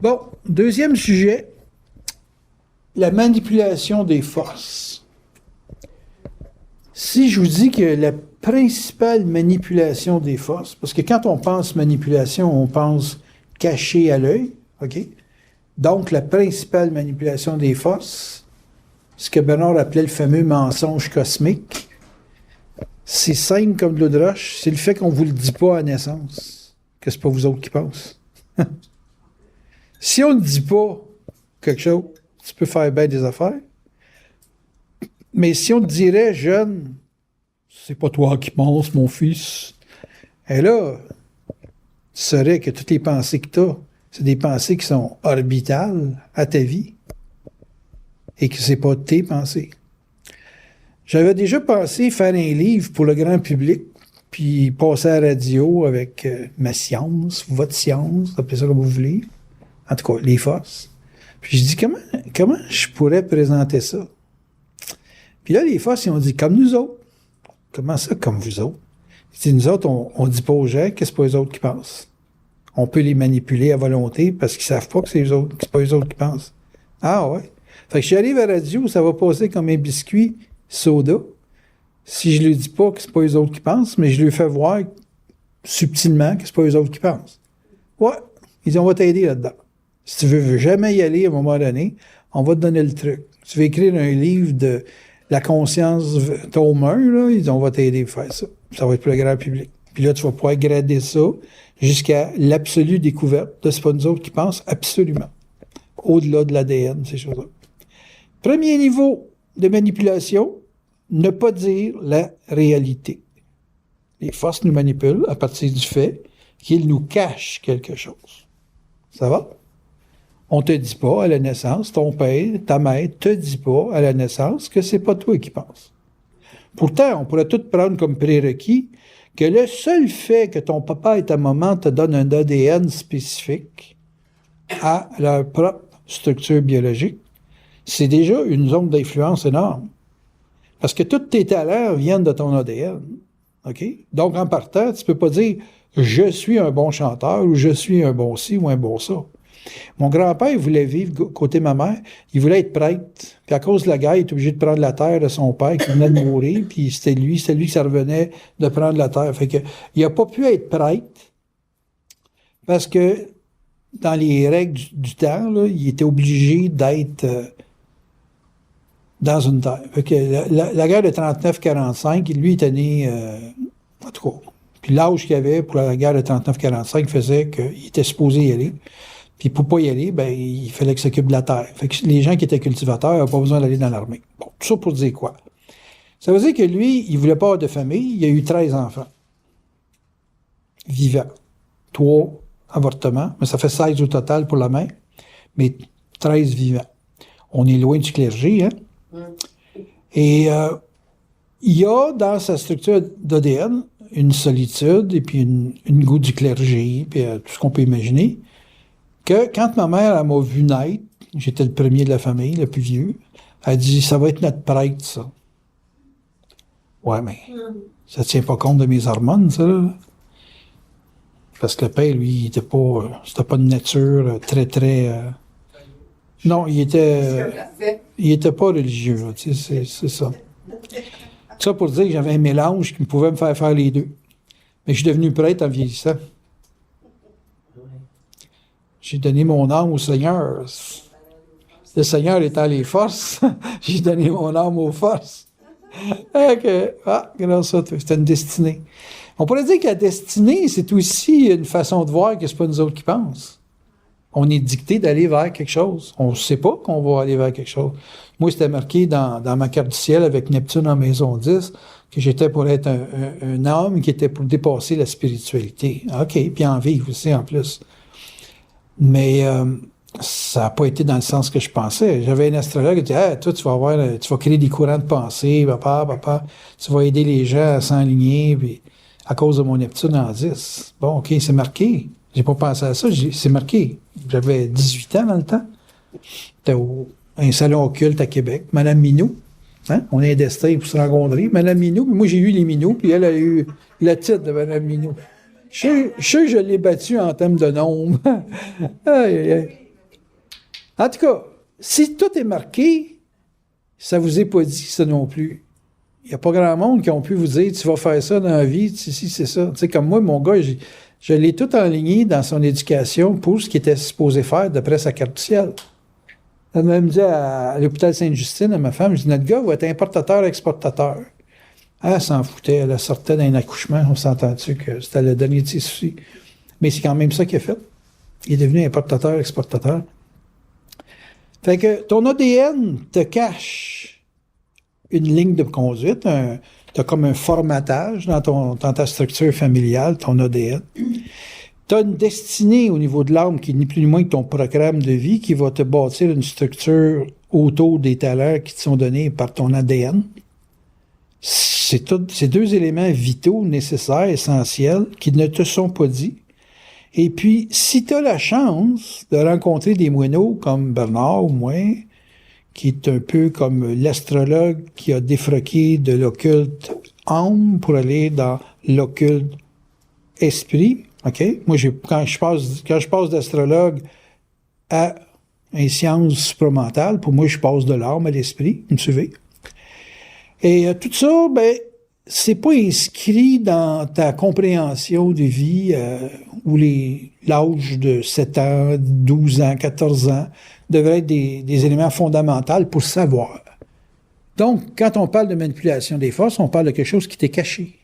Bon, deuxième sujet, la manipulation des forces. Si je vous dis que la principale manipulation des forces, parce que quand on pense manipulation, on pense caché à l'œil, OK? Donc, la principale manipulation des forces, ce que Bernard appelait le fameux mensonge cosmique, c'est simple comme de l'eau de roche, c'est le fait qu'on ne vous le dit pas à naissance, que c'est pas vous autres qui pensez. Si on ne dit pas quelque chose, tu peux faire bien des affaires. Mais si on te dirait, jeune, c'est pas toi qui penses, mon fils, et là, tu saurais que toutes les pensées que tu as, c'est des pensées qui sont orbitales à ta vie et que c'est pas tes pensées. J'avais déjà pensé faire un livre pour le grand public, puis passer à la radio avec ma science, votre science, appelez ça comme vous voulez. En tout cas, les forces. Puis je dis, comment je pourrais présenter ça? Puis là, les forces, ils ont dit, comme nous autres. Comment ça, comme vous autres? C'est nous autres, on dit pas aux gens que c'est pas eux autres qui pensent. On peut les manipuler à volonté parce qu'ils savent pas que c'est eux autres, que c'est pas eux autres qui pensent. Ah ouais? Fait que je arrive à la radio, ça va passer comme un biscuit soda. Si je lui dis pas que c'est pas eux autres qui pensent, mais je lui fais voir subtilement que c'est pas eux autres qui pensent. Ouais, ils disent, on va t'aider là-dedans. Si tu veux jamais y aller à un moment donné, on va te donner le truc. Tu veux écrire un livre de la conscience tome 1, là, ils disent, on va t'aider à faire ça. Ça va être pour le grand public. Puis là, tu vas pouvoir grader ça jusqu'à l'absolue découverte de c'est pas nous autres qui pensent absolument. Au-delà de l'ADN, ces choses-là. Premier niveau de manipulation, ne pas dire la réalité. Les forces nous manipulent à partir du fait qu'ils nous cachent quelque chose. Ça va? On te dit pas à la naissance, ton père, ta mère te dit pas à la naissance que c'est pas toi qui penses. Pourtant, on pourrait tout prendre comme prérequis que le seul fait que ton papa et ta maman te donnent un ADN spécifique à leur propre structure biologique, c'est déjà une zone d'influence énorme. Parce que tous tes talents viennent de ton ADN. OK? Donc, en partant, tu peux pas dire « je suis un bon chanteur » ou « je suis un bon ci » ou un bon ça. Mon grand-père, il voulait vivre côté ma mère, il voulait être prêtre. Puis à cause de la guerre, il était obligé de prendre la terre de son père qui venait de mourir, puis c'était lui que ça revenait de prendre la terre. Fait que il n'a pas pu être prêtre parce que dans les règles du temps, là, il était obligé d'être dans une terre. Fait que la guerre de 39-45, lui, il était né, en tout cas, puis l'âge qu'il avait pour la guerre de 39-45 faisait qu'il était supposé y aller. Puis pour pas y aller, ben il fallait qu'il s'occupe de la terre. Fait que les gens qui étaient cultivateurs n'avaient pas besoin d'aller dans l'armée. Bon, tout ça pour dire quoi? Ça veut dire que lui, il voulait pas avoir de famille, il a eu 13 enfants. Vivants. 3 avortements, mais ça fait 16 au total pour la mère, mais 13 vivants. On est loin du clergé, hein? Et il y a dans sa structure d'ADN une solitude et puis une goût du clergé, puis tout ce qu'on peut imaginer. Que quand ma mère elle m'a vu naître, j'étais le premier de la famille, le plus vieux, elle dit, ça va être notre prêtre, ça. Ouais, mais ça tient pas compte de mes hormones, ça, là. Parce que le père, lui, il était pas, c'était pas de nature très, non, il était pas religieux, là, tu sais, c'est ça. Ça pour dire que j'avais un mélange qui pouvait me faire les deux. Mais je suis devenu prêtre en vieillissant. J'ai donné mon âme au Seigneur. Le Seigneur étant les forces, j'ai donné mon âme aux forces. Grâce à toi, c'était une destinée. On pourrait dire que la destinée, c'est aussi une façon de voir que c'est pas nous autres qui pensent. On est dicté d'aller vers quelque chose. On ne sait pas qu'on va aller vers quelque chose. Moi, c'était marqué dans ma carte du ciel avec Neptune en maison 10 que j'étais pour être un homme qui était pour dépasser la spiritualité. OK, puis en vivre aussi en plus. Mais ça n'a pas été dans le sens que je pensais. J'avais un astrologue qui disait, toi, tu vas créer des courants de pensée, papa, tu vas aider les gens à s'enligner, puis à cause de mon Neptune en 10. Bon, OK, c'est marqué. J'ai pas pensé à ça, c'est marqué. J'avais 18 ans dans le temps. J'étais un salon occulte à Québec. Madame Minou, hein? On est un destin pour se rencontrer. Madame Minou, moi j'ai eu les Minou, puis elle a eu le titre de Madame Minou. Je sais que je l'ai battue en termes de nombre. Aïe, aïe, aïe. En tout cas, si tout est marqué, ça vous est pas dit, ça non plus. Il n'y a pas grand monde qui ont pu vous dire, tu vas faire ça dans la vie, si, c'est ça. Tu sais, comme moi, mon gars, je l'ai tout enligné dans son éducation pour ce qu'il était supposé faire d'après sa carte du ciel. Elle m'a dit à l'hôpital Sainte-Justine, à ma femme, je dis, notre gars va être importateur-exportateur. Elle s'en foutait, elle sortait d'un accouchement, on s'entend-tu que c'était le dernier de ses soucis. Mais c'est quand même ça qu'il a fait. Il est devenu importateur-exportateur. Fait que ton ADN te cache une ligne de conduite, tu as comme un formatage dans ta structure familiale, ton ADN. Tu as une destinée au niveau de l'âme qui est ni plus ni moins que ton programme de vie qui va te bâtir une structure autour des talents qui te sont donnés par ton ADN. C'est ces deux éléments vitaux, nécessaires, essentiels, qui ne te sont pas dits. Et puis, si tu as la chance de rencontrer des moineaux comme Bernard ou moi, qui est un peu comme l'astrologue qui a défroqué de l'occulte âme pour aller dans l'occulte esprit, OK? Moi, quand je passe d'astrologue à une science supramentale, pour moi, je passe de l'âme à l'esprit, vous me suivez? Et tout ça, c'est pas inscrit dans ta compréhension de vie où l'âge de 7 ans, 12 ans, 14 ans devrait être des éléments fondamentaux pour savoir. Donc, quand on parle de manipulation des forces, on parle de quelque chose qui t'est caché.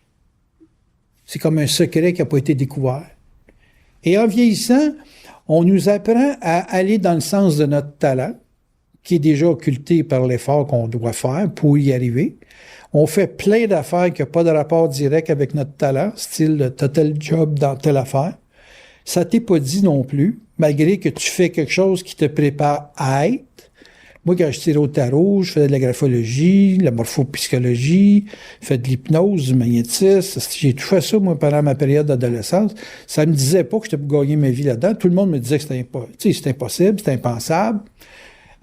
C'est comme un secret qui n'a pas été découvert. Et en vieillissant, on nous apprend à aller dans le sens de notre talent, qui est déjà occulté par l'effort qu'on doit faire pour y arriver. On fait plein d'affaires qui n'ont pas de rapport direct avec notre talent, style « t'as tel job dans telle affaire ». Ça t'est pas dit non plus, malgré que tu fais quelque chose qui te prépare à être. Moi, quand je tire au tarot, je faisais de la graphologie, de la morphopsychologie, je fais de l'hypnose, du magnétisme. J'ai tout fait ça, moi, pendant ma période d'adolescence. Ça me disait pas que j'étais pour gagner ma vie là-dedans. Tout le monde me disait que c'était impossible, c'était impensable.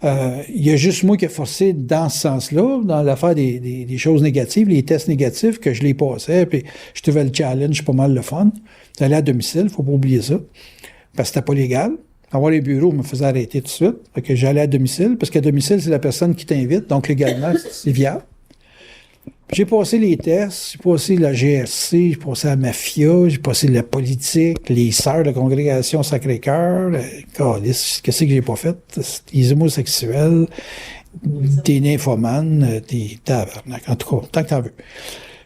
Il y a juste moi qui ai forcé dans ce sens-là, dans l'affaire des choses négatives, les tests négatifs, que je les passais, puis je trouvais le challenge pas mal le fun. J'allais à domicile, faut pas oublier ça, parce que c'était pas légal. Avoir les bureaux me faisait arrêter tout de suite. Fait que j'allais à domicile, parce qu'à domicile, c'est la personne qui t'invite, donc légalement, c'est viable. J'ai passé les tests, j'ai passé la GRC, j'ai passé la mafia, j'ai passé la politique, les sœurs de congrégation Sacré-Cœur, qu'est-ce que j'ai pas fait? Les homosexuels, des nymphomanes, des tabarnak, en tout cas, tant que t'en veux.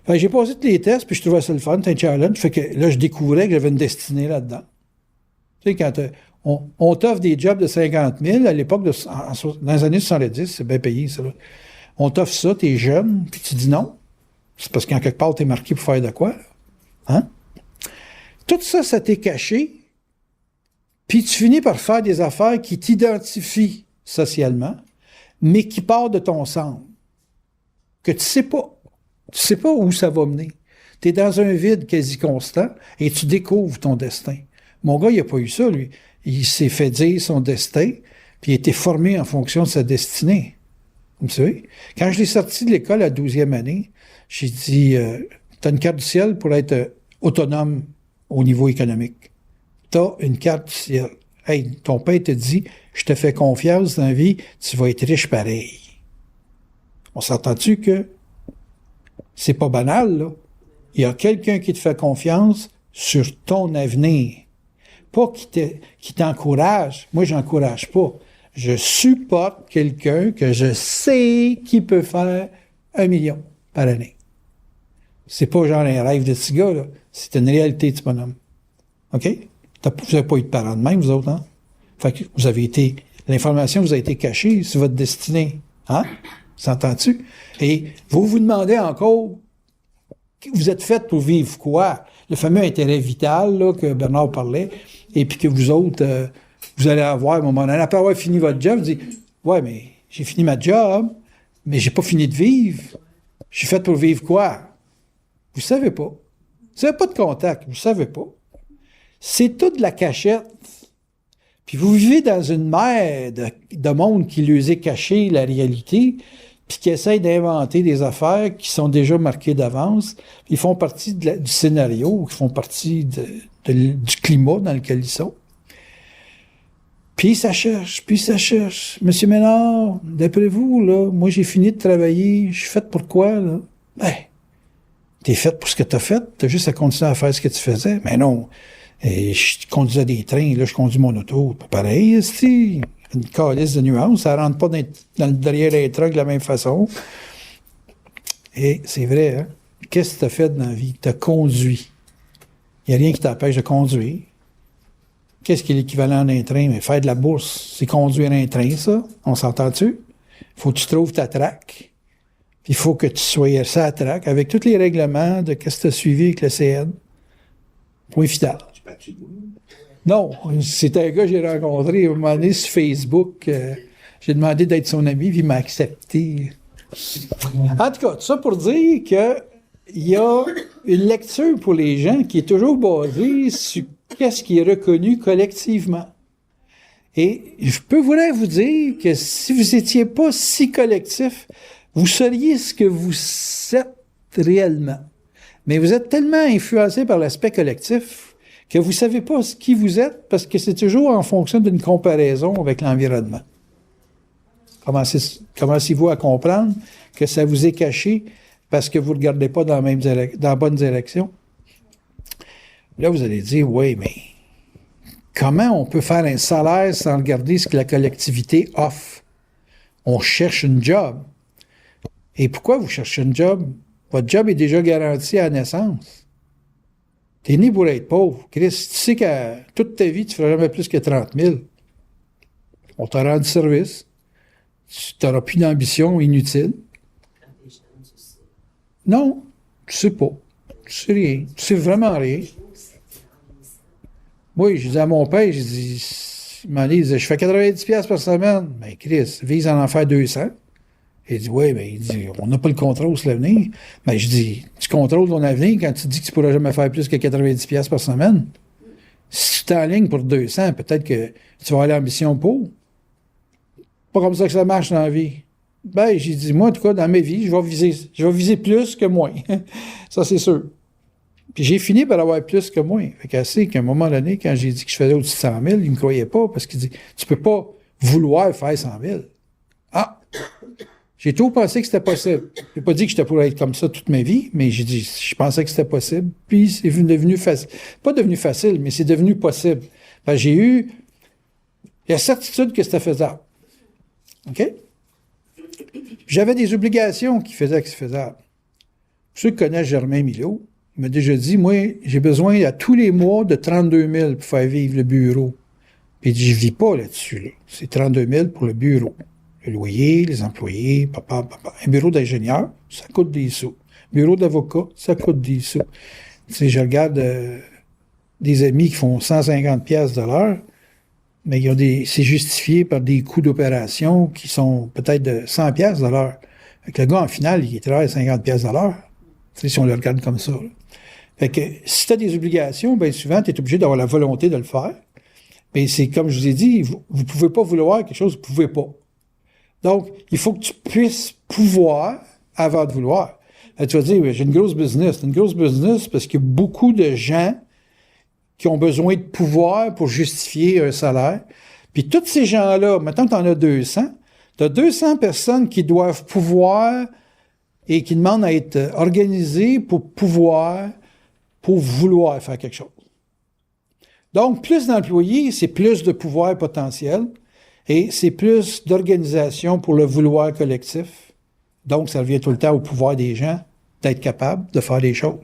Fait que j'ai passé tous les tests, puis je trouvais ça le fun, c'était un challenge. Fait que là, je découvrais que j'avais une destinée là-dedans. Tu sais, quand on t'offre des jobs de 50 000, à l'époque, dans les années 70, c'est bien payé, ça, là. On t'offre ça, t'es jeune, puis tu dis non. C'est parce qu'en quelque part, t'es marqué pour faire de quoi, hein? Tout ça, ça t'est caché, puis tu finis par faire des affaires qui t'identifient socialement, mais qui partent de ton centre. Que tu sais pas. Tu sais pas où ça va mener. T'es dans un vide quasi constant, et tu découvres ton destin. Mon gars, il a pas eu ça, lui. Il s'est fait dire son destin, puis il a été formé en fonction de sa destinée. Vous savez? Quand je l'ai sorti de l'école à 12e année, j'ai dit, t'as une carte du ciel pour être autonome au niveau économique. T'as une carte du ciel. Hey, ton père te dit, je te fais confiance dans la vie, tu vas être riche pareil. On s'entend-tu que c'est pas banal, là? Il y a quelqu'un qui te fait confiance sur ton avenir. Pas qui t'encourage. Moi, j'encourage pas. Je supporte quelqu'un que je sais qui peut faire 1 million par année. C'est pas genre un rêve de petit gars, là. C'est une réalité de ce bonhomme. OK? Vous n'avez pas eu de parents de même, vous autres, hein? Fait que l'information vous a été cachée, c'est votre destinée. Hein? S'entends-tu? Et vous demandez encore, vous êtes fait pour vivre quoi? Le fameux intérêt vital, là, que Bernard parlait, et puis que vous autres, vous allez avoir, à un moment donné, après avoir fini votre job, vous dites, ouais, mais j'ai fini ma job, mais j'ai pas fini de vivre. Je suis fait pour vivre quoi? Vous savez pas. Vous n'avez pas de contact, vous savez pas. C'est toute la cachette. Puis vous vivez dans une mer de monde qui lui est caché la réalité, puis qui essaye d'inventer des affaires qui sont déjà marquées d'avance. Ils font partie du scénario, ils font partie du climat dans lequel ils sont. Puis ça cherche, puis ça cherche. Monsieur Ménard, d'après vous, là, moi j'ai fini de travailler, je suis fait pour quoi, là? Ben, t'es fait pour ce que t'as fait, t'as juste à continuer à faire ce que tu faisais. Mais non, et je conduisais des trains, là, je conduis mon auto. Pas pareil, c'est une calice de nuances, ça rentre pas dans le derrière les trucks de la même façon. Et c'est vrai, hein? Qu'est-ce que t'as fait dans la vie? T'as conduit. Il n'y a rien qui t'empêche de conduire. Qu'est-ce qui est l'équivalent d'un train? Mais faire de la bourse, c'est conduire un train, ça. On s'entend-tu? Faut que tu trouves ta traque. Puis il faut que tu sois sur la traque avec tous les règlements de qu'est-ce que tu as suivi avec le CN. Point final. Non, c'est un gars que j'ai rencontré à un moment donné sur Facebook. J'ai demandé d'être son ami, puis il m'a accepté. En tout cas, tout ça pour dire que il y a une lecture pour les gens qui est toujours basée sur qu'est-ce qui est reconnu collectivement. Et je peux vous dire que si vous n'étiez pas si collectif, vous seriez ce que vous êtes réellement. Mais vous êtes tellement influencé par l'aspect collectif que vous ne savez pas qui vous êtes parce que c'est toujours en fonction d'une comparaison avec l'environnement. Commencez-vous à comprendre que ça vous est caché parce que vous ne regardez pas dans la bonne direction? Là, vous allez dire, oui, mais comment on peut faire un salaire sans regarder ce que la collectivité offre? On cherche une job. Et pourquoi vous cherchez une job? Votre job est déjà garanti à la naissance. T'es né pour être pauvre. Chris, tu sais qu'à toute ta vie, tu ne feras jamais plus que 30 000. On t'a rendu service. Tu n'auras plus d'ambition inutile. Non, tu sais pas. Tu sais rien. Tu sais vraiment rien. Oui, je disais à mon père, il disait, je fais 90$ par semaine. Mais Chris, vise à en faire 200. Il dit, oui, mais il dit, on n'a pas le contrôle sur l'avenir. Mais je dis, tu contrôles ton avenir quand tu dis que tu ne pourras jamais faire plus que 90$ par semaine. Si tu es en ligne pour 200, peut-être que tu vas avoir l'ambition pour. Pas comme ça que ça marche dans la vie. Ben, j'ai dit, moi, en tout cas, dans ma vie, je vais viser plus que moins. Ça, c'est sûr. Puis j'ai fini par avoir plus que moins. Fait qu'assez qu'à un moment donné, quand j'ai dit que je faisais au-dessus de 100 000, il ne me croyait pas parce qu'il dit, tu peux pas vouloir faire 100 000. Ah! J'ai toujours pensé que c'était possible. J'ai pas dit que j'étais pour être comme ça toute ma vie, mais j'ai dit, je pensais que c'était possible. Puis c'est devenu facile. Pas devenu facile, mais c'est devenu possible. Fait j'ai eu la certitude que c'était faisable. OK? J'avais des obligations qui faisaient que c'est faisable. Pour ceux qui connaissent Germain Milot, il m'a déjà dit, moi, j'ai besoin à tous les mois de 32 000 pour faire vivre le bureau. Puis il dit, je vis pas là-dessus. Là. C'est 32 000 pour le bureau. Le loyer, les employés, papa. Un bureau d'ingénieur, ça coûte des sous. Bureau d'avocat, ça coûte des sous. Tu sais, je regarde des amis qui font 150$ de l'heure, mais c'est justifié par des coûts d'opération qui sont peut-être de 100$ de l'heure. Fait que le gars, en final, il travaille 50$ de l'heure. Tu sais, si on le regarde comme ça. Là. Fait que si tu as des obligations, bien souvent, tu es obligé d'avoir la volonté de le faire. Mais c'est comme je vous ai dit, vous ne pouvez pas vouloir quelque chose, vous ne pouvez pas. Donc, il faut que tu puisses pouvoir avant de vouloir. Là, tu vas dire, j'ai une grosse business. C'est une grosse business parce qu'il y a beaucoup de gens qui ont besoin de pouvoir pour justifier un salaire. Puis tous ces gens-là, maintenant que tu en as 200, tu as 200 personnes qui doivent pouvoir et qui demandent à être organisées pour pouvoir, pour vouloir faire quelque chose. Donc, plus d'employés, c'est plus de pouvoir potentiel. Et c'est plus d'organisation pour le vouloir collectif. Donc, ça revient tout le temps au pouvoir des gens d'être capable de faire des choses.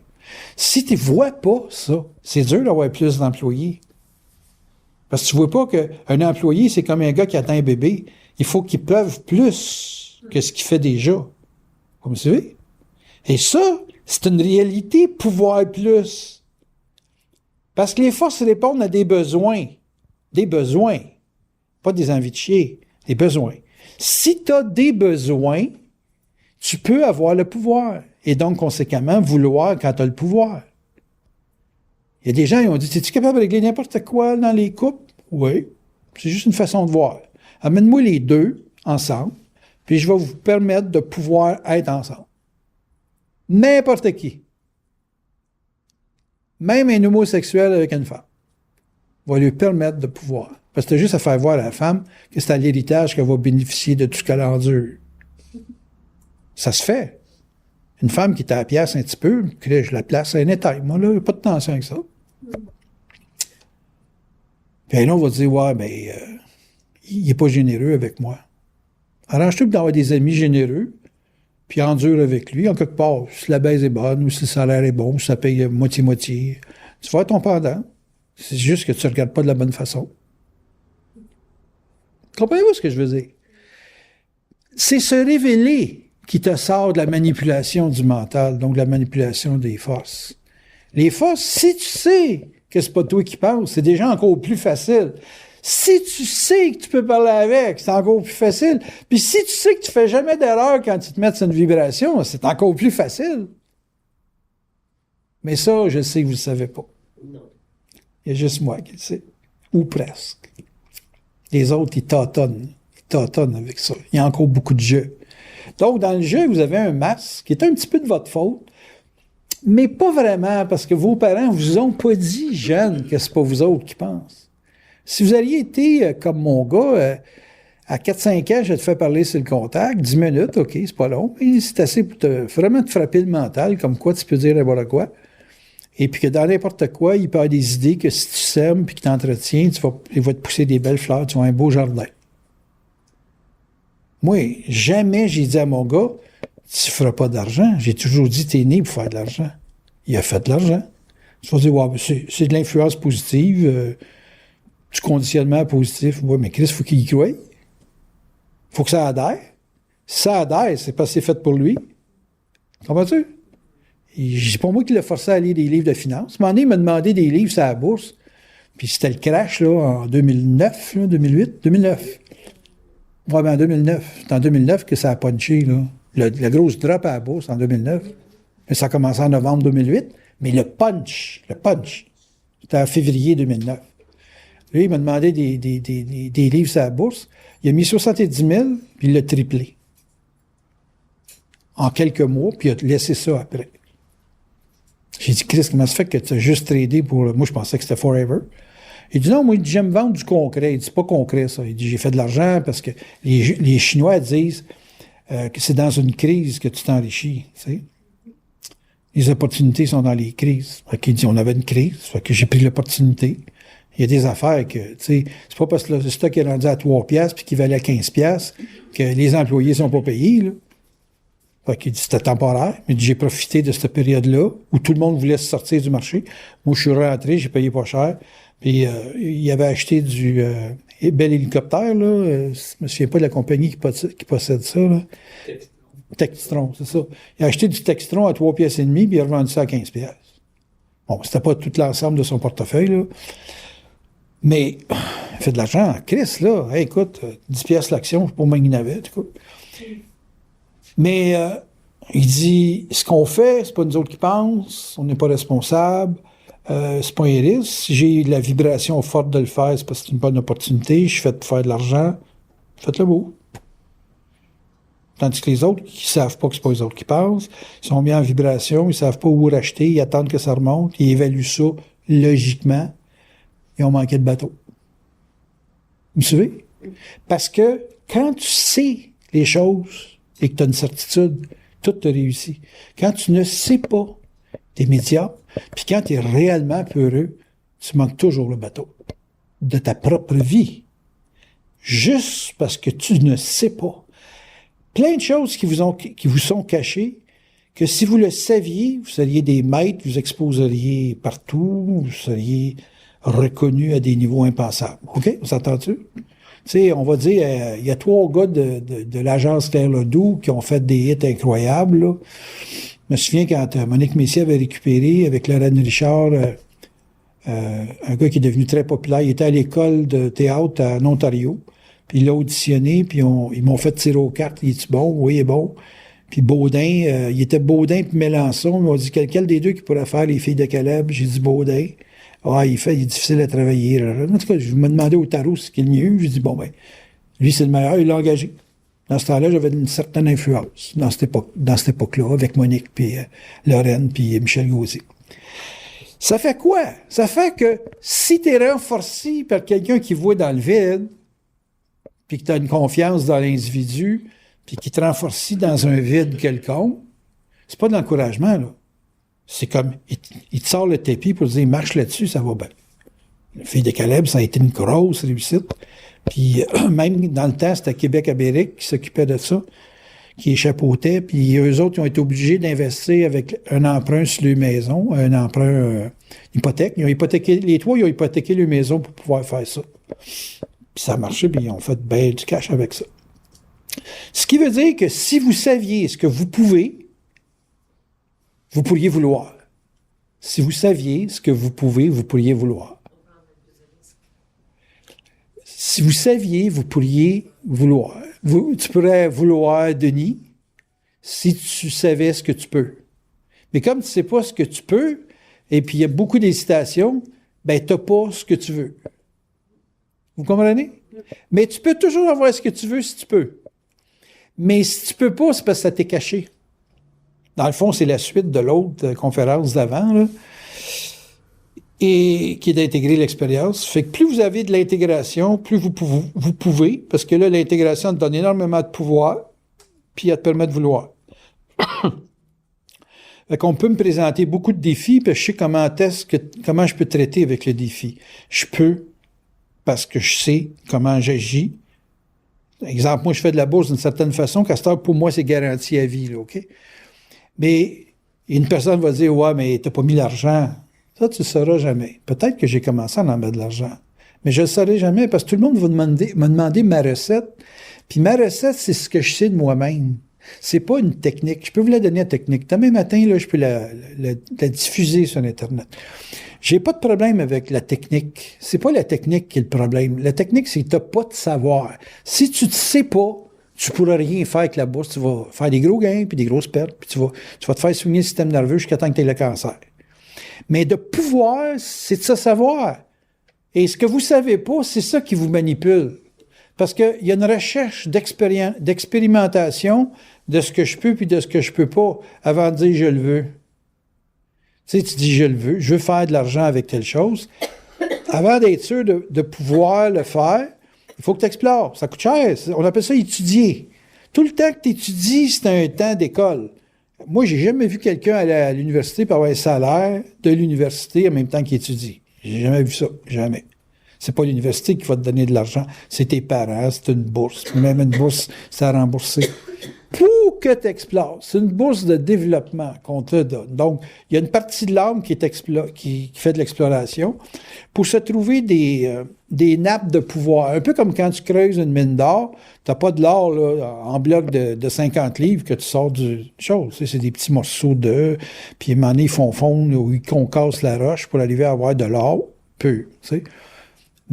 Si tu ne vois pas ça, c'est dur d'avoir plus d'employés. Parce que tu ne vois pas qu'un employé, c'est comme un gars qui attend un bébé. Il faut qu'il pleuve plus que ce qu'il fait déjà. Vous me suivez? Et ça, c'est une réalité, pouvoir plus. Parce que les forces répondent à des besoins. Des besoins. Pas des envies de chier, des besoins. Si tu as des besoins, tu peux avoir le pouvoir. Et donc, conséquemment, vouloir quand tu as le pouvoir. Il y a des gens qui ont dit, es-tu capable de régler n'importe quoi dans les couples? Oui. C'est juste une façon de voir. Amène-moi les deux ensemble, puis je vais vous permettre de pouvoir être ensemble. N'importe qui. Même un homosexuel avec une femme. va lui permettre de pouvoir. Parce que tu as juste à faire voir à la femme que c'est à l'héritage qu'elle va bénéficier de tout ce qu'elle endure. Ça se fait. Une femme qui est à la pièce un petit peu, que je la place à un étage. Moi, là, il n'y a pas de tension avec ça. Puis là, on va dire, ouais, mais il n'est pas généreux avec moi. Arrange-toi d'avoir des amis généreux, puis endure avec lui, en quelque part. Si la baise est bonne, ou si le salaire est bon, ou si ça paye moitié-moitié, tu vas être ton pendant. C'est juste que tu ne regardes pas de la bonne façon. Comprenez-vous ce que je veux dire? C'est se révéler qui te sort de la manipulation du mental, donc de la manipulation des forces. Les forces, si tu sais que c'est pas toi qui penses, c'est déjà encore plus facile. Si tu sais que tu peux parler avec, c'est encore plus facile. Puis si tu sais que tu fais jamais d'erreur quand tu te mets sur une vibration, c'est encore plus facile. Mais ça, je sais que vous ne le savez pas. Non. Il y a juste moi qui le sais. Ou presque. Les autres, ils tâtonnent. Ils tâtonnent avec ça. Il y a encore beaucoup de jeux. Donc, dans le jeu, vous avez un masque qui est un petit peu de votre faute, mais pas vraiment, parce que vos parents vous ont pas dit, jeune, que c'est pas vous autres qui pensent. Si vous aviez été comme mon gars, à 4-5 ans, je te fais parler sur le contact, 10 minutes, OK, c'est pas long, mais c'est assez pour vraiment te frapper le mental, comme quoi tu peux dire n'importe quoi. Et puis que dans n'importe quoi, il peut y avoir des idées que si tu sèmes puis que tu entretiens, il va te pousser des belles fleurs, tu vas avoir un beau jardin. Moi, jamais j'ai dit à mon gars, tu feras pas d'argent. J'ai toujours dit, t'es né pour faire de l'argent. Il a fait de l'argent. Tu vas dire, ouais, c'est de l'influence positive, du conditionnement positif. Ouais, mais Chris, il faut qu'il y croie. Il faut que ça adhère. Si ça adhère, c'est parce que c'est fait pour lui. Comprends-tu? C'est pas moi qui l'ai forcé à lire des livres de finance. À un moment donné, il m'a demandé des livres sur la bourse. Puis c'était le crash, là, en 2009, là, 2009. Ouais, ben en 2009. C'est en 2009 que ça a punché, là. La grosse drop à la bourse en 2009. Mais ça a commencé en novembre 2008. Mais le punch, c'était en février 2009. Lui, il m'a demandé des livres sur la bourse. Il a mis 70 000, puis il l'a triplé. En quelques mois, puis il a laissé ça après. J'ai dit, Chris, comment ça fait que tu as juste tradé pour... Moi, je pensais que c'était forever. Il dit, non, moi, j'aime vendre du concret. Il dit, c'est pas concret, ça. Il dit, j'ai fait de l'argent parce que les Chinois disent que c'est dans une crise que tu t'enrichis, tu sais. Les opportunités sont dans les crises. Fait qu'il dit, on avait une crise, fait que j'ai pris l'opportunité. Il y a des affaires que, tu sais, c'est pas parce que le stock est rendu à 3 piastres puis qu'il valait 15 piastres que les employés sont pas payés, là. Fait qu'il dit, c'était temporaire. Mais j'ai profité de cette période-là où tout le monde voulait se sortir du marché. Moi, je suis rentré, j'ai payé pas cher. Puis, il avait acheté du bel hélicoptère, là. Je me souviens pas de la compagnie qui possède ça, là. Textron, c'est ça. Il a acheté du Textron à 3 pièces et demie, puis il a revendu ça à 15 pièces. Bon, c'était pas tout l'ensemble de son portefeuille, là. Mais, il fait de l'argent. Chris, là, hey, écoute, 10 pièces l'action, c'est pour moi qu'il n'avait, en tout cas. Mais, il dit, ce qu'on fait, c'est pas nous autres qui pensent, on n'est pas responsable, c'est pas un risque. Si j'ai la vibration forte de le faire, c'est parce que c'est une bonne opportunité, je suis fait pour faire de l'argent, faites-le beau. Tandis que les autres qui savent pas que c'est pas les autres qui pensent, ils sont mis en vibration, ils savent pas où racheter, ils attendent que ça remonte, ils évaluent ça logiquement, ils ont manqué de bateau. Vous me suivez? Parce que quand tu sais les choses et que tu as une certitude, tout te réussit. Quand tu ne sais pas, t'es médiocre, puis quand tu es réellement peureux, tu manques toujours le bateau de ta propre vie. Juste parce que tu ne sais pas. Plein de choses qui vous sont cachées, que si vous le saviez, vous seriez des maîtres, vous exposeriez partout, vous seriez reconnus à des niveaux impensables. OK? Vous entendez? Tu sais, on va dire, il y a 3 gars de l'agence Claire Ledoux qui ont fait des hits incroyables, là. Je me souviens quand Monique Messier avait récupéré avec Lorraine Richard un gars qui est devenu très populaire. Il était à l'école de théâtre en Ontario. Puis il l'a auditionné, puis ils m'ont fait tirer aux cartes. Il est bon? Oui, il est bon. Puis Baudin, il était Baudin puis Mélenchon. Ils m'ont dit, quel des deux qui pourrait faire les filles de Caleb? J'ai dit Baudin. Ah, il est difficile à travailler. En tout cas, je me demandais au tarot ce qui est le mieux. J'ai dit, bon, ben, lui, c'est le meilleur, il l'a engagé. Dans ce temps-là, j'avais une certaine influence, dans cette époque-là, avec Monique, puis Lorraine, puis Michel Gauthier. Ça fait quoi? Ça fait que si tu es renforcé par quelqu'un qui voit dans le vide, puis que tu as une confiance dans l'individu, puis qui te renforce dans un vide quelconque, c'est pas de l'encouragement, là. C'est comme, il te sort le tapis pour te dire, marche là-dessus, ça va bien. La fille de Caleb, ça a été une grosse réussite. Puis même dans le temps, c'était Québec-Amérique qui s'occupait de ça, qui échappotait, puis eux autres, ils ont été obligés d'investir avec un emprunt sur leur maison, un emprunt hypothèque. Ils ont hypothéqué, les trois, ils ont hypothéqué leur maison pour pouvoir faire ça. Puis ça a marché, puis ils ont fait bien du cash avec ça. Ce qui veut dire que si vous saviez ce que vous pouvez, vous pourriez vouloir. Si vous saviez ce que vous pouvez, vous pourriez vouloir. Si vous saviez, vous pourriez vouloir. Tu pourrais vouloir, Denis, si tu savais ce que tu peux. Mais comme tu ne sais pas ce que tu peux, et puis il y a beaucoup d'hésitations, ben tu n'as pas ce que tu veux. Vous comprenez? Mais tu peux toujours avoir ce que tu veux si tu peux. Mais si tu peux pas, c'est parce que ça t'est caché. Dans le fond, c'est la suite de l'autre conférence d'avant, là, et qui est d'intégrer l'expérience. Fait que plus vous avez de l'intégration, plus vous pouvez, parce que là, l'intégration te donne énormément de pouvoir, puis elle te permet de vouloir. Fait qu'on peut me présenter beaucoup de défis, puis je sais comment je peux traiter avec le défi. Je peux, parce que je sais comment j'agis. Exemple, moi, je fais de la bourse d'une certaine façon, Castor, pour moi, c'est garanti à vie, là, OK? Mais une personne va dire, ouais, mais t'as pas mis l'argent. Ça, tu le sauras jamais. Peut-être que j'ai commencé à en mettre de l'argent. Mais je le saurai jamais parce que tout le monde va me demander ma recette. Puis ma recette, c'est ce que je sais de moi-même. C'est pas une technique. Je peux vous la donner, la technique. Demain matin, là, je peux la diffuser sur Internet. J'ai pas de problème avec la technique. C'est pas la technique qui est le problème. La technique, c'est que t'as pas de savoir. Si tu ne sais pas, tu pourras rien faire avec la bourse. Tu vas faire des gros gains puis des grosses pertes, puis tu vas te faire soigner le système nerveux jusqu'à temps que tu aies le cancer. Mais de pouvoir, c'est de se savoir. Et ce que vous savez pas, c'est ça qui vous manipule. Parce qu'il y a une recherche d'expérimentation de ce que je peux puis de ce que je peux pas avant de dire je le veux. Tu sais, tu dis je le veux, je veux faire de l'argent avec telle chose. Avant d'être sûr de pouvoir le faire, il faut que tu explores. Ça coûte cher. On appelle ça étudier. Tout le temps que tu étudies, c'est un temps d'école. Moi, j'ai jamais vu quelqu'un aller à l'université pour avoir un salaire de l'université en même temps qu'il étudie. J'ai jamais vu ça. Jamais. C'est pas l'université qui va te donner de l'argent. C'est tes parents, c'est une bourse. Même une bourse, c'est à rembourser. Pour que tu explores. C'est une bourse de développement qu'on te donne. Donc, il y a une partie de l'âme qui fait de l'exploration pour se trouver des nappes de pouvoir. Un peu comme quand tu creuses une mine d'or, t'as pas de l'or là, en bloc de 50 livres que tu sors du chose. C'est des petits morceaux d'œufs, puis à un moment donné, ils font fondre ou ils concassent la roche pour arriver à avoir de l'or pur. T'sais.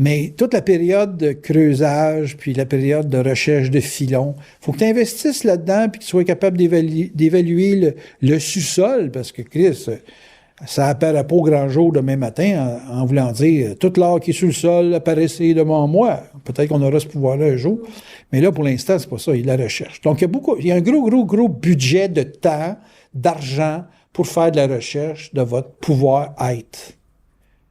Mais toute la période de creusage, puis la période de recherche de filons, il faut que tu investisses là-dedans, puis que tu sois capable d'évaluer le sous-sol, parce que, Chris, ça apparaît pas au grand jour demain matin en voulant dire « Tout l'or qui est sous le sol apparaissait devant moi ». Peut-être qu'on aura ce pouvoir-là un jour, mais là, pour l'instant, c'est pas ça, il y a la recherche. Donc, il y a un gros budget de temps, d'argent pour faire de la recherche de votre pouvoir être.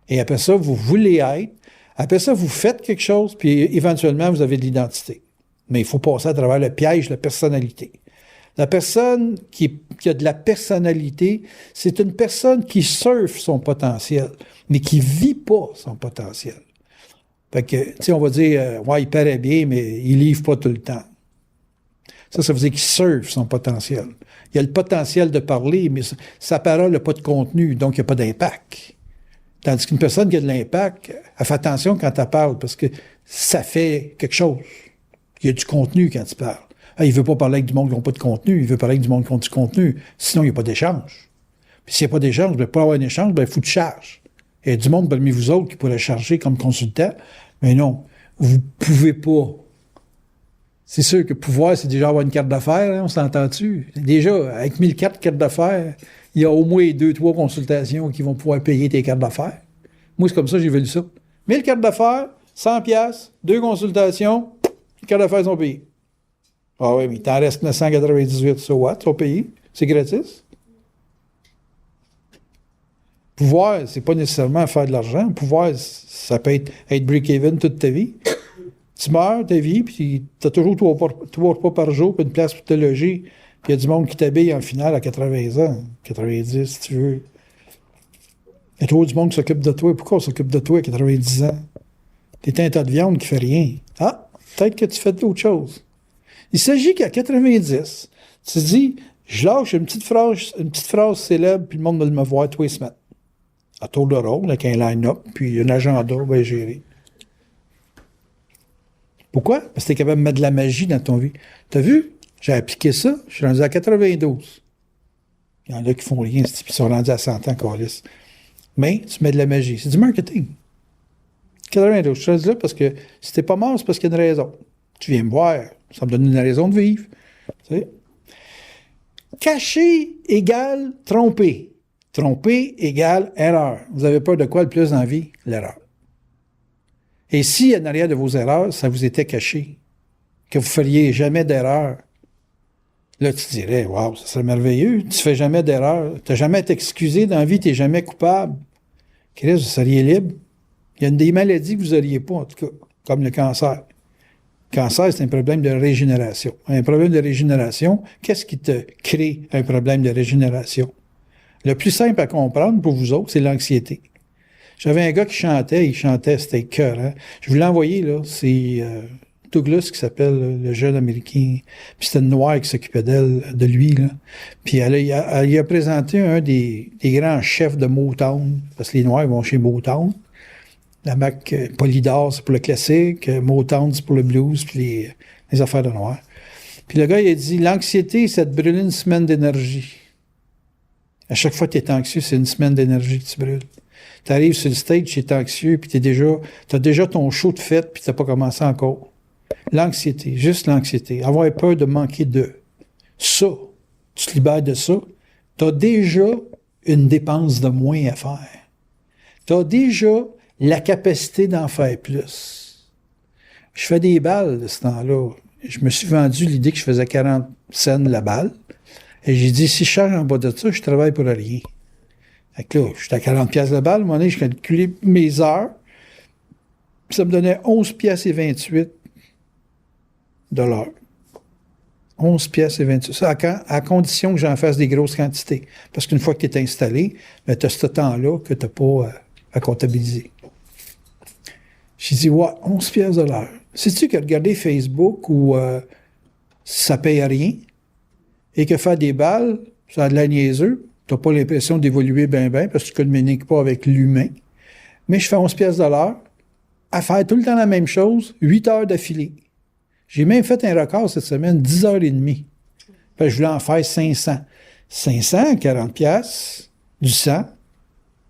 Et après ça, vous voulez être. Après ça, vous faites quelque chose, puis éventuellement, vous avez de l'identité. Mais il faut passer à travers le piège de la personnalité. La personne qui a de la personnalité, c'est une personne qui surfe son potentiel, mais qui vit pas son potentiel. Fait que, tu sais, on va dire, ouais, il paraît bien, mais il livre pas tout le temps. Ça veut dire qu'il surfe son potentiel. Il a le potentiel de parler, mais sa parole n'a pas de contenu, donc il n'y a pas d'impact. Tandis qu'une personne qui a de l'impact, elle fait attention quand elle parle, parce que ça fait quelque chose. Il y a du contenu quand tu parles. Il ne veut pas parler avec du monde qui n'a pas de contenu, il veut parler avec du monde qui a du contenu. Sinon, il n'y a pas d'échange. Puis s'il n'y a pas d'échange, pour avoir un échange, il faut que tu charges. Il y a du monde parmi vous autres qui pourrait charger comme consultant, mais non, vous ne pouvez pas. C'est sûr que pouvoir, c'est déjà avoir une carte d'affaires, hein, on s'entend-tu? Déjà, avec 1000 cartes d'affaires, il y a au moins 2-3 consultations qui vont pouvoir payer tes cartes d'affaires. Moi, c'est comme ça, j'ai vu ça. 1000 cartes d'affaires, 100 $, 2 consultations, les cartes d'affaires sont payées. Ah oui, mais il t'en reste 998, so what? Sont payés. C'est gratis. Pouvoir, c'est pas nécessairement faire de l'argent. Pouvoir, ça peut être break-even toute ta vie. Tu meurs, ta vie, puis tu as toujours 3 repas par jour, puis une place pour te loger. Puis il y a du monde qui t'habille en finale à 80 ans, 90, si tu veux. Il y a toujours du monde qui s'occupe de toi. Pourquoi on s'occupe de toi à 90 ans? T'es un tas de viande qui fait rien. Ah, peut-être que tu fais d'autres choses. Il s'agit qu'à 90, tu te dis, je lâche une petite phrase célèbre, puis le monde va me voir tous les semaines. À tour de rôle, avec un line-up, puis un agenda bien géré. Pourquoi? Parce que t'es capable de mettre de la magie dans ton vie. T'as vu? J'ai appliqué ça, je suis rendu à 92. Il y en a qui font rien, puis ils sont rendus à 100 ans, câlisse. Mais tu mets de la magie. C'est du marketing. 92. Je suis rendu là parce que si t'es pas mort, c'est parce qu'il y a une raison. Tu viens me voir, ça me donne une raison de vivre. Tu sais? Cacher égale tromper. Tromper égale erreur. Vous avez peur de quoi le plus dans la vie? L'erreur. Et si en arrière de vos erreurs, ça vous était caché, que vous ne feriez jamais d'erreur, là, tu dirais, waouh, ça serait merveilleux. Tu ne fais jamais d'erreur. Tu n'as jamais à t'excuser dans la vie, tu n'es jamais coupable. Chris, vous seriez libre. Il y a des maladies que vous n'auriez pas, en tout cas, comme le cancer. Le cancer, c'est un problème de régénération. Un problème de régénération, qu'est-ce qui te crée un problème de régénération? Le plus simple à comprendre pour vous autres, c'est l'anxiété. J'avais un gars qui chantait, c'était cœur. Hein? Je vous l'ai envoyé, là, c'est Douglas qui s'appelle, le jeune Américain. Puis c'était une noire qui s'occupait de lui, là. Puis il a présenté un des grands chefs de Motown, parce que les noirs vont chez Motown. La marque Polydor, c'est pour le classique, Motown, c'est pour le blues, puis les affaires de noirs. Puis le gars, il a dit, l'anxiété, ça te brûle une semaine d'énergie. À chaque fois que tu es anxieux, c'est une semaine d'énergie que tu brûles. Tu arrives sur le stage, tu es anxieux, puis tu as déjà ton show de fête, puis tu n'as pas commencé encore. L'anxiété, juste l'anxiété. Avoir peur de manquer de ça. Tu te libères de ça. Tu as déjà une dépense de moins à faire. Tu as déjà la capacité d'en faire plus. Je fais des balles de ce temps-là. Je me suis vendu l'idée que je faisais 40 cents la balle. Et j'ai dit, si je charge en bas de ça, je travaille pour rien. Fait que là, j'étais à 40 piastres la balle. À un moment donné, je calculais mes heures. Puis ça me donnait 11 piastres et 28 de l'heure. 11 piastres et 28. Ça, à condition que j'en fasse des grosses quantités. Parce qu'une fois que tu es installé, ben, tu as ce temps-là que tu n'as pas à comptabiliser. J'ai dit, ouais, 11 piastres de l'heure. Sais-tu que regarder Facebook où ça paye rien et que faire des balles, ça a de la niaiseux, tu n'as pas l'impression d'évoluer bien parce que tu ne communiques pas avec l'humain. Mais je fais 11 piastres de l'heure à faire tout le temps la même chose, 8 heures d'affilée. J'ai même fait un record cette semaine, 10 heures et demie. Je voulais en faire 500. 500, 40 piastres, du 100,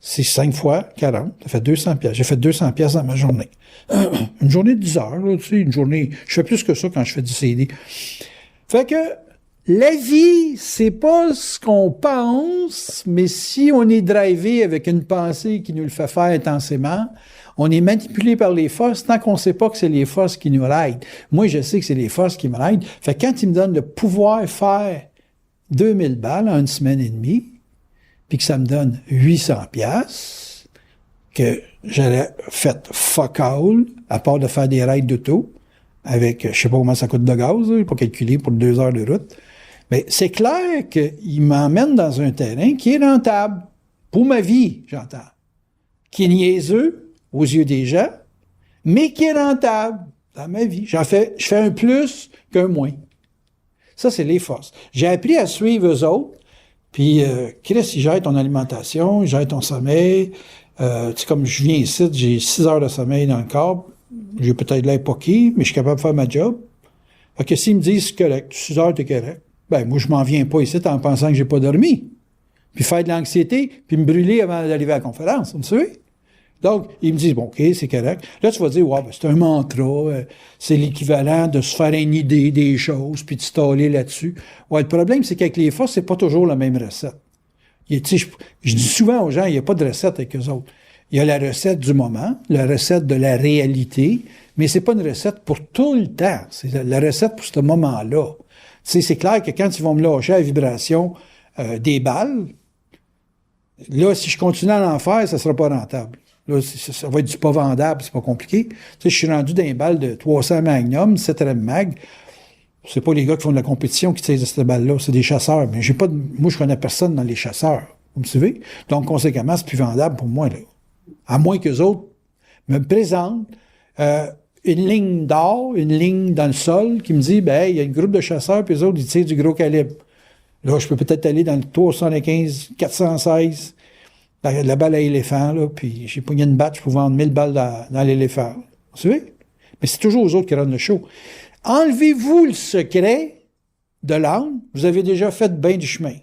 c'est 5 fois 40, ça fait 200 piastres. J'ai fait 200 piastres dans ma journée. Une journée de 10 heures, là, tu sais, une journée... Je fais plus que ça quand je fais du CD. Fait que la vie, c'est pas ce qu'on pense, mais si on est drivé avec une pensée qui nous le fait faire intensément, on est manipulé par les forces tant qu'on ne sait pas que c'est les forces qui nous raident. Moi, je sais que c'est les forces qui me raident. Fait que quand ils me donnent le pouvoir faire 2000 balles en une semaine et demie, puis que ça me donne 800 piastres, que j'aurais fait fuck all, à part de faire des raids d'auto, avec, je sais pas comment ça coûte de gaz, là, pas calculé pour 2 heures de route. Mais c'est clair qu'il m'emmène dans un terrain qui est rentable. Pour ma vie, j'entends. Qui est niaiseux aux yeux des gens, mais qui est rentable dans ma vie. Je fais un plus qu'un moins. Ça, c'est les forces. J'ai appris à suivre eux autres, puis Chris, il gère ton alimentation, il gère ton sommeil. Tu sais, comme je viens ici, j'ai 6 heures de sommeil dans le corps. J'ai peut-être l'air poqué, mais je suis capable de faire ma job. Fait que s'ils me disent c'est correct, 6 heures, t'es correct. Ben, moi, je m'en viens pas ici en pensant que j'ai pas dormi. Puis faire de l'anxiété, puis me brûler avant d'arriver à la conférence, vous me suivez? Donc, ils me disent, bon, OK, c'est correct. Là, tu vas dire, ouais, ben, c'est un mantra, c'est l'équivalent de se faire une idée des choses, puis de se taler là-dessus. Ouais, le problème, c'est qu'avec les forces, c'est pas toujours la même recette. Tu sais, je dis souvent aux gens, il n'y a pas de recette avec eux autres. Il y a la recette du moment, la recette de la réalité, mais c'est pas une recette pour tout le temps. C'est la recette pour ce moment-là. Tu sais, c'est clair que quand ils vont me lâcher à la vibration des balles, Là, si je continue à en faire, ça ne sera pas rentable. Là, ça va être du pas vendable, c'est pas compliqué. Tu sais, je suis rendu d'un bal de 300 Magnum, 7 Mag. C'est pas les gars qui font de la compétition qui tirent de cette balle-là, c'est des chasseurs. Mais moi, je connais personne dans les chasseurs. Vous me suivez? Donc, conséquemment, c'est plus vendable pour moi, là. À moins qu'eux autres me présentent une ligne d'or, une ligne dans le sol qui me dit, ben, il y a un groupe de chasseurs, puis eux autres, ils tirent du gros calibre. Là, je peux peut-être aller dans le 315, 416, la balle à éléphant, là, puis j'ai pogné une batte, je peux vendre 1000 balles dans l'éléphant. Vous savez? Mais c'est toujours aux autres qui rendent le show. Enlevez-vous le secret de l'âme, vous avez déjà fait bien du chemin.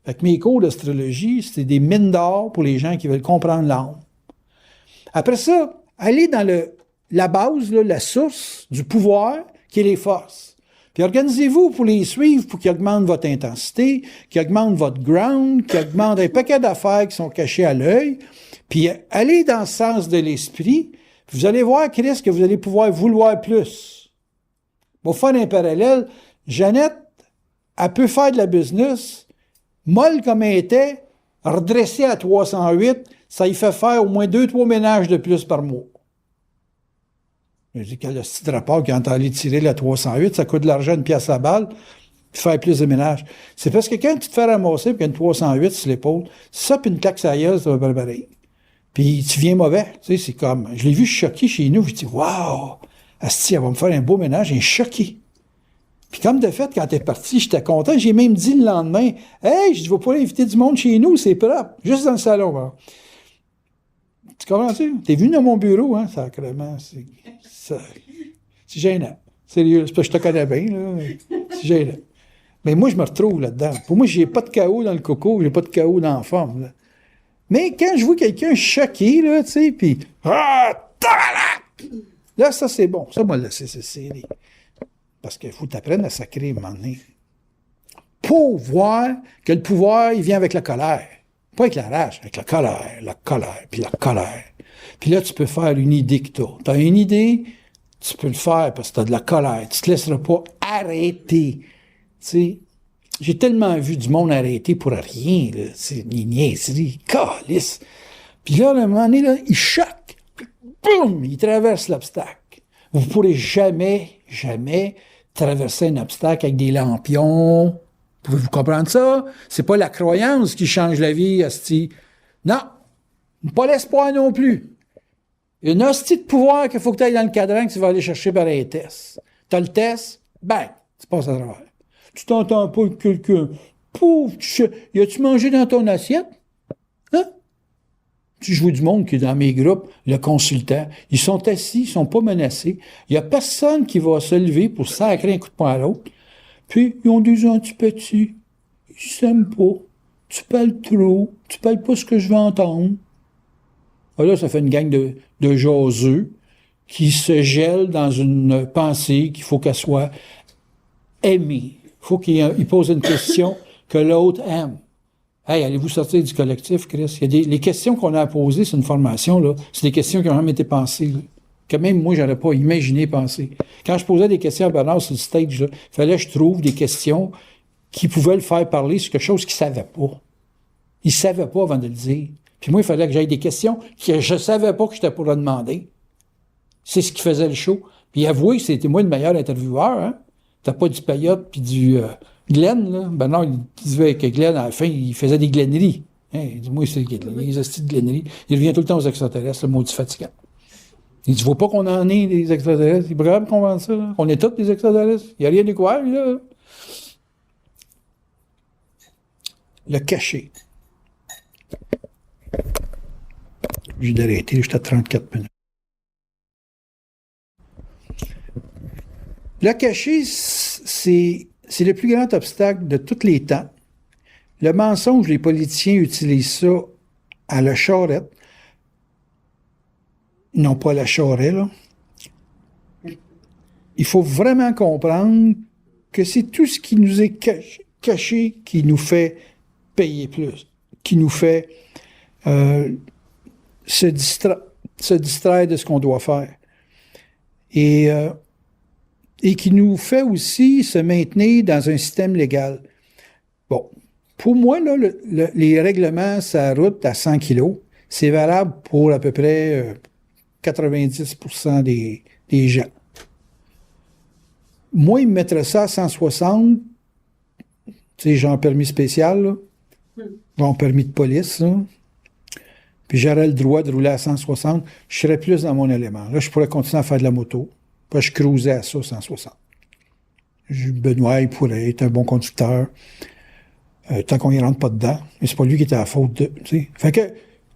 Fait que mes cours d'astrologie, c'est des mines d'or pour les gens qui veulent comprendre l'âme. Après ça, allez dans la base, là, la source du pouvoir, qui est les forces. Puis organisez-vous pour les suivre, pour qu'ils augmentent votre intensité, qu'ils augmentent votre ground, qu'ils augmentent un paquet d'affaires qui sont cachées à l'œil. Puis allez dans le sens de l'esprit, puis vous allez voir, Chris, que vous allez pouvoir vouloir plus. Pour faire un parallèle, Jeannette, elle peut faire de la business, molle comme elle était, redressée à 308, ça y fait faire au moins 2-3 ménages de plus par mois. Je dis que le petit rapport qui est allé tirer la 308, ça coûte de l'argent, une pièce à balle, puis faire plus de ménages. C'est parce que quand tu te fais ramasser puis qu'il y a une 308 sur l'épaule, ça puis une claque sur la gueule, ça va pas pareil. Puis tu viens mauvais. Tu sais, c'est comme, je l'ai vu choqué chez nous, je dis, waouh, asti, elle va me faire un beau ménage, elle est choquée. Puis comme de fait, quand elle est partie, j'étais content. J'ai même dit le lendemain, hey, je vais pas inviter du monde chez nous, c'est propre, juste dans le salon. Hein. Tu comprends-tu? T'es venu dans mon bureau, hein, sacrément. C'est gênant. Sérieux, c'est parce que je te connais bien, là. C'est gênant. Mais moi, je me retrouve là-dedans. Pour moi, j'ai pas de chaos dans le coco, j'ai pas de chaos dans la forme, là. Mais quand je vois quelqu'un choqué, là, tu sais, puis là, ça, c'est bon. Ça, moi, là, c'est parce qu'il faut t'apprendre à sacrer, à un moment donné. Pour voir que le pouvoir, il vient avec la colère. Pas avec la rage, avec la colère, puis la colère. Puis là, tu peux faire une idée que t'as. T'as une idée, tu peux le faire parce que t'as de la colère. Tu te laisseras pas arrêter. Tu sais, j'ai tellement vu du monde arrêter pour rien, là. C'est une niaiserie, calisse. Puis là, à un moment donné, là, il choque. Puis, boum, il traverse l'obstacle. Vous ne pourrez jamais traverser un obstacle avec des lampions. Pouvez-vous comprendre ça? C'est pas la croyance qui change la vie, asti. Non. Pas l'espoir non plus. Il y a une hostie de pouvoir qu'il faut que tu ailles dans le cadran que tu vas aller chercher par un test. Tu as le test, bang, tu passes à travers. Tu t'entends pas avec quelqu'un. Pouf, y a-tu mangé dans ton assiette? Hein? Tu joues du monde qui est dans mes groupes, le consultant. Ils sont assis, ils sont pas menacés. Il y a personne qui va se lever pour sacrer un coup de poing à l'autre. Puis, ils ont des antipathies. Ils s'aiment pas. Tu parles trop. Tu parles pas ce que je veux entendre. Alors là, ça fait une gang de jaseux qui se gèlent dans une pensée qu'il faut qu'elle soit aimée. Il faut qu'il pose une question que l'autre aime. Hey, allez-vous sortir du collectif, Chris? Les questions qu'on a à poser sur une formation, là, c'est des questions qui ont même été pensées, là, que même moi, j'aurais pas imaginé penser. Quand je posais des questions à Bernard sur le stage, il fallait que je trouve des questions qui pouvaient le faire parler sur quelque chose qu'il savait pas. Il savait pas avant de le dire. Puis moi, il fallait que j'aille des questions que je savais pas que j'étais pour le demander. C'est ce qui faisait le show. Puis avouez, c'était moi le meilleur intervieweur, hein? T'as pas du Payotte puis du Glenn, là. Bernard, il disait que Glenn, à la fin, il faisait des glenneries. Hein? Il dit, moi, c'est les hosties de glenneries. Il revient tout le temps aux extraterrestres, le maudit fatigant. Il dit, tu vois pas qu'on en est des extraterrestres? Il est grave qu'on vende ça, là. On est tous des extraterrestres. Il n'y a rien de quoi, là. Le cachet. J'ai d'arrêter, j'étais à 34 minutes. Le cachet, c'est le plus grand obstacle de tous les temps. Le mensonge, les politiciens utilisent ça à la charrette. Non pas à la charrette, là. Il faut vraiment comprendre que c'est tout ce qui nous est caché qui nous fait payer plus, qui nous fait se distraire de ce qu'on doit faire. Et qui nous fait aussi se maintenir dans un système légal. Bon, Pour moi, là, les règlements, ça route à 100 kilos, c'est valable pour à peu près 90% des gens. Moi, ils me mettraient ça à 160, tu sais, genre permis spécial, là. Bon, permis de police, là. Puis j'aurais le droit de rouler à 160, je serais plus dans mon élément. Là, je pourrais continuer à faire de la moto. Puis je cruisais à ça, 160. Benoît, il pourrait être un bon conducteur, tant qu'on y rentre pas dedans. Mais c'est pas lui qui était à la faute de, tu sais. Fait que,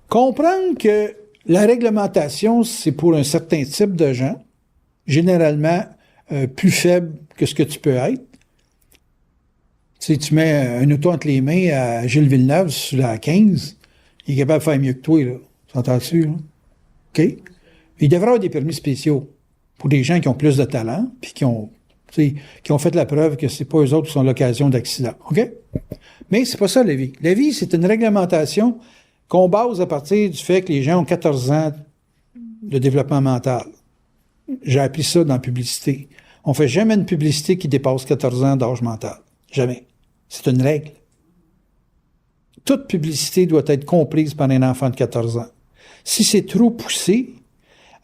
comprendre que la réglementation, c'est pour un certain type de gens, généralement plus faible que ce que tu peux être. Tu sais, tu mets un auto entre les mains à Gilles Villeneuve sur la 15, il est capable de faire mieux que toi, là. T'entends-tu, là? OK? Il devrait avoir des permis spéciaux pour des gens qui ont plus de talent, puis qui ont fait la preuve que c'est pas eux autres qui sont l'occasion d'accidents. OK? Mais c'est pas ça, la vie. La vie, c'est une réglementation qu'on base à partir du fait que les gens ont 14 ans de développement mental. J'ai appris ça dans la publicité. On fait jamais une publicité qui dépasse 14 ans d'âge mental. Jamais. C'est une règle. Toute publicité doit être comprise par un enfant de 14 ans. Si c'est trop poussé,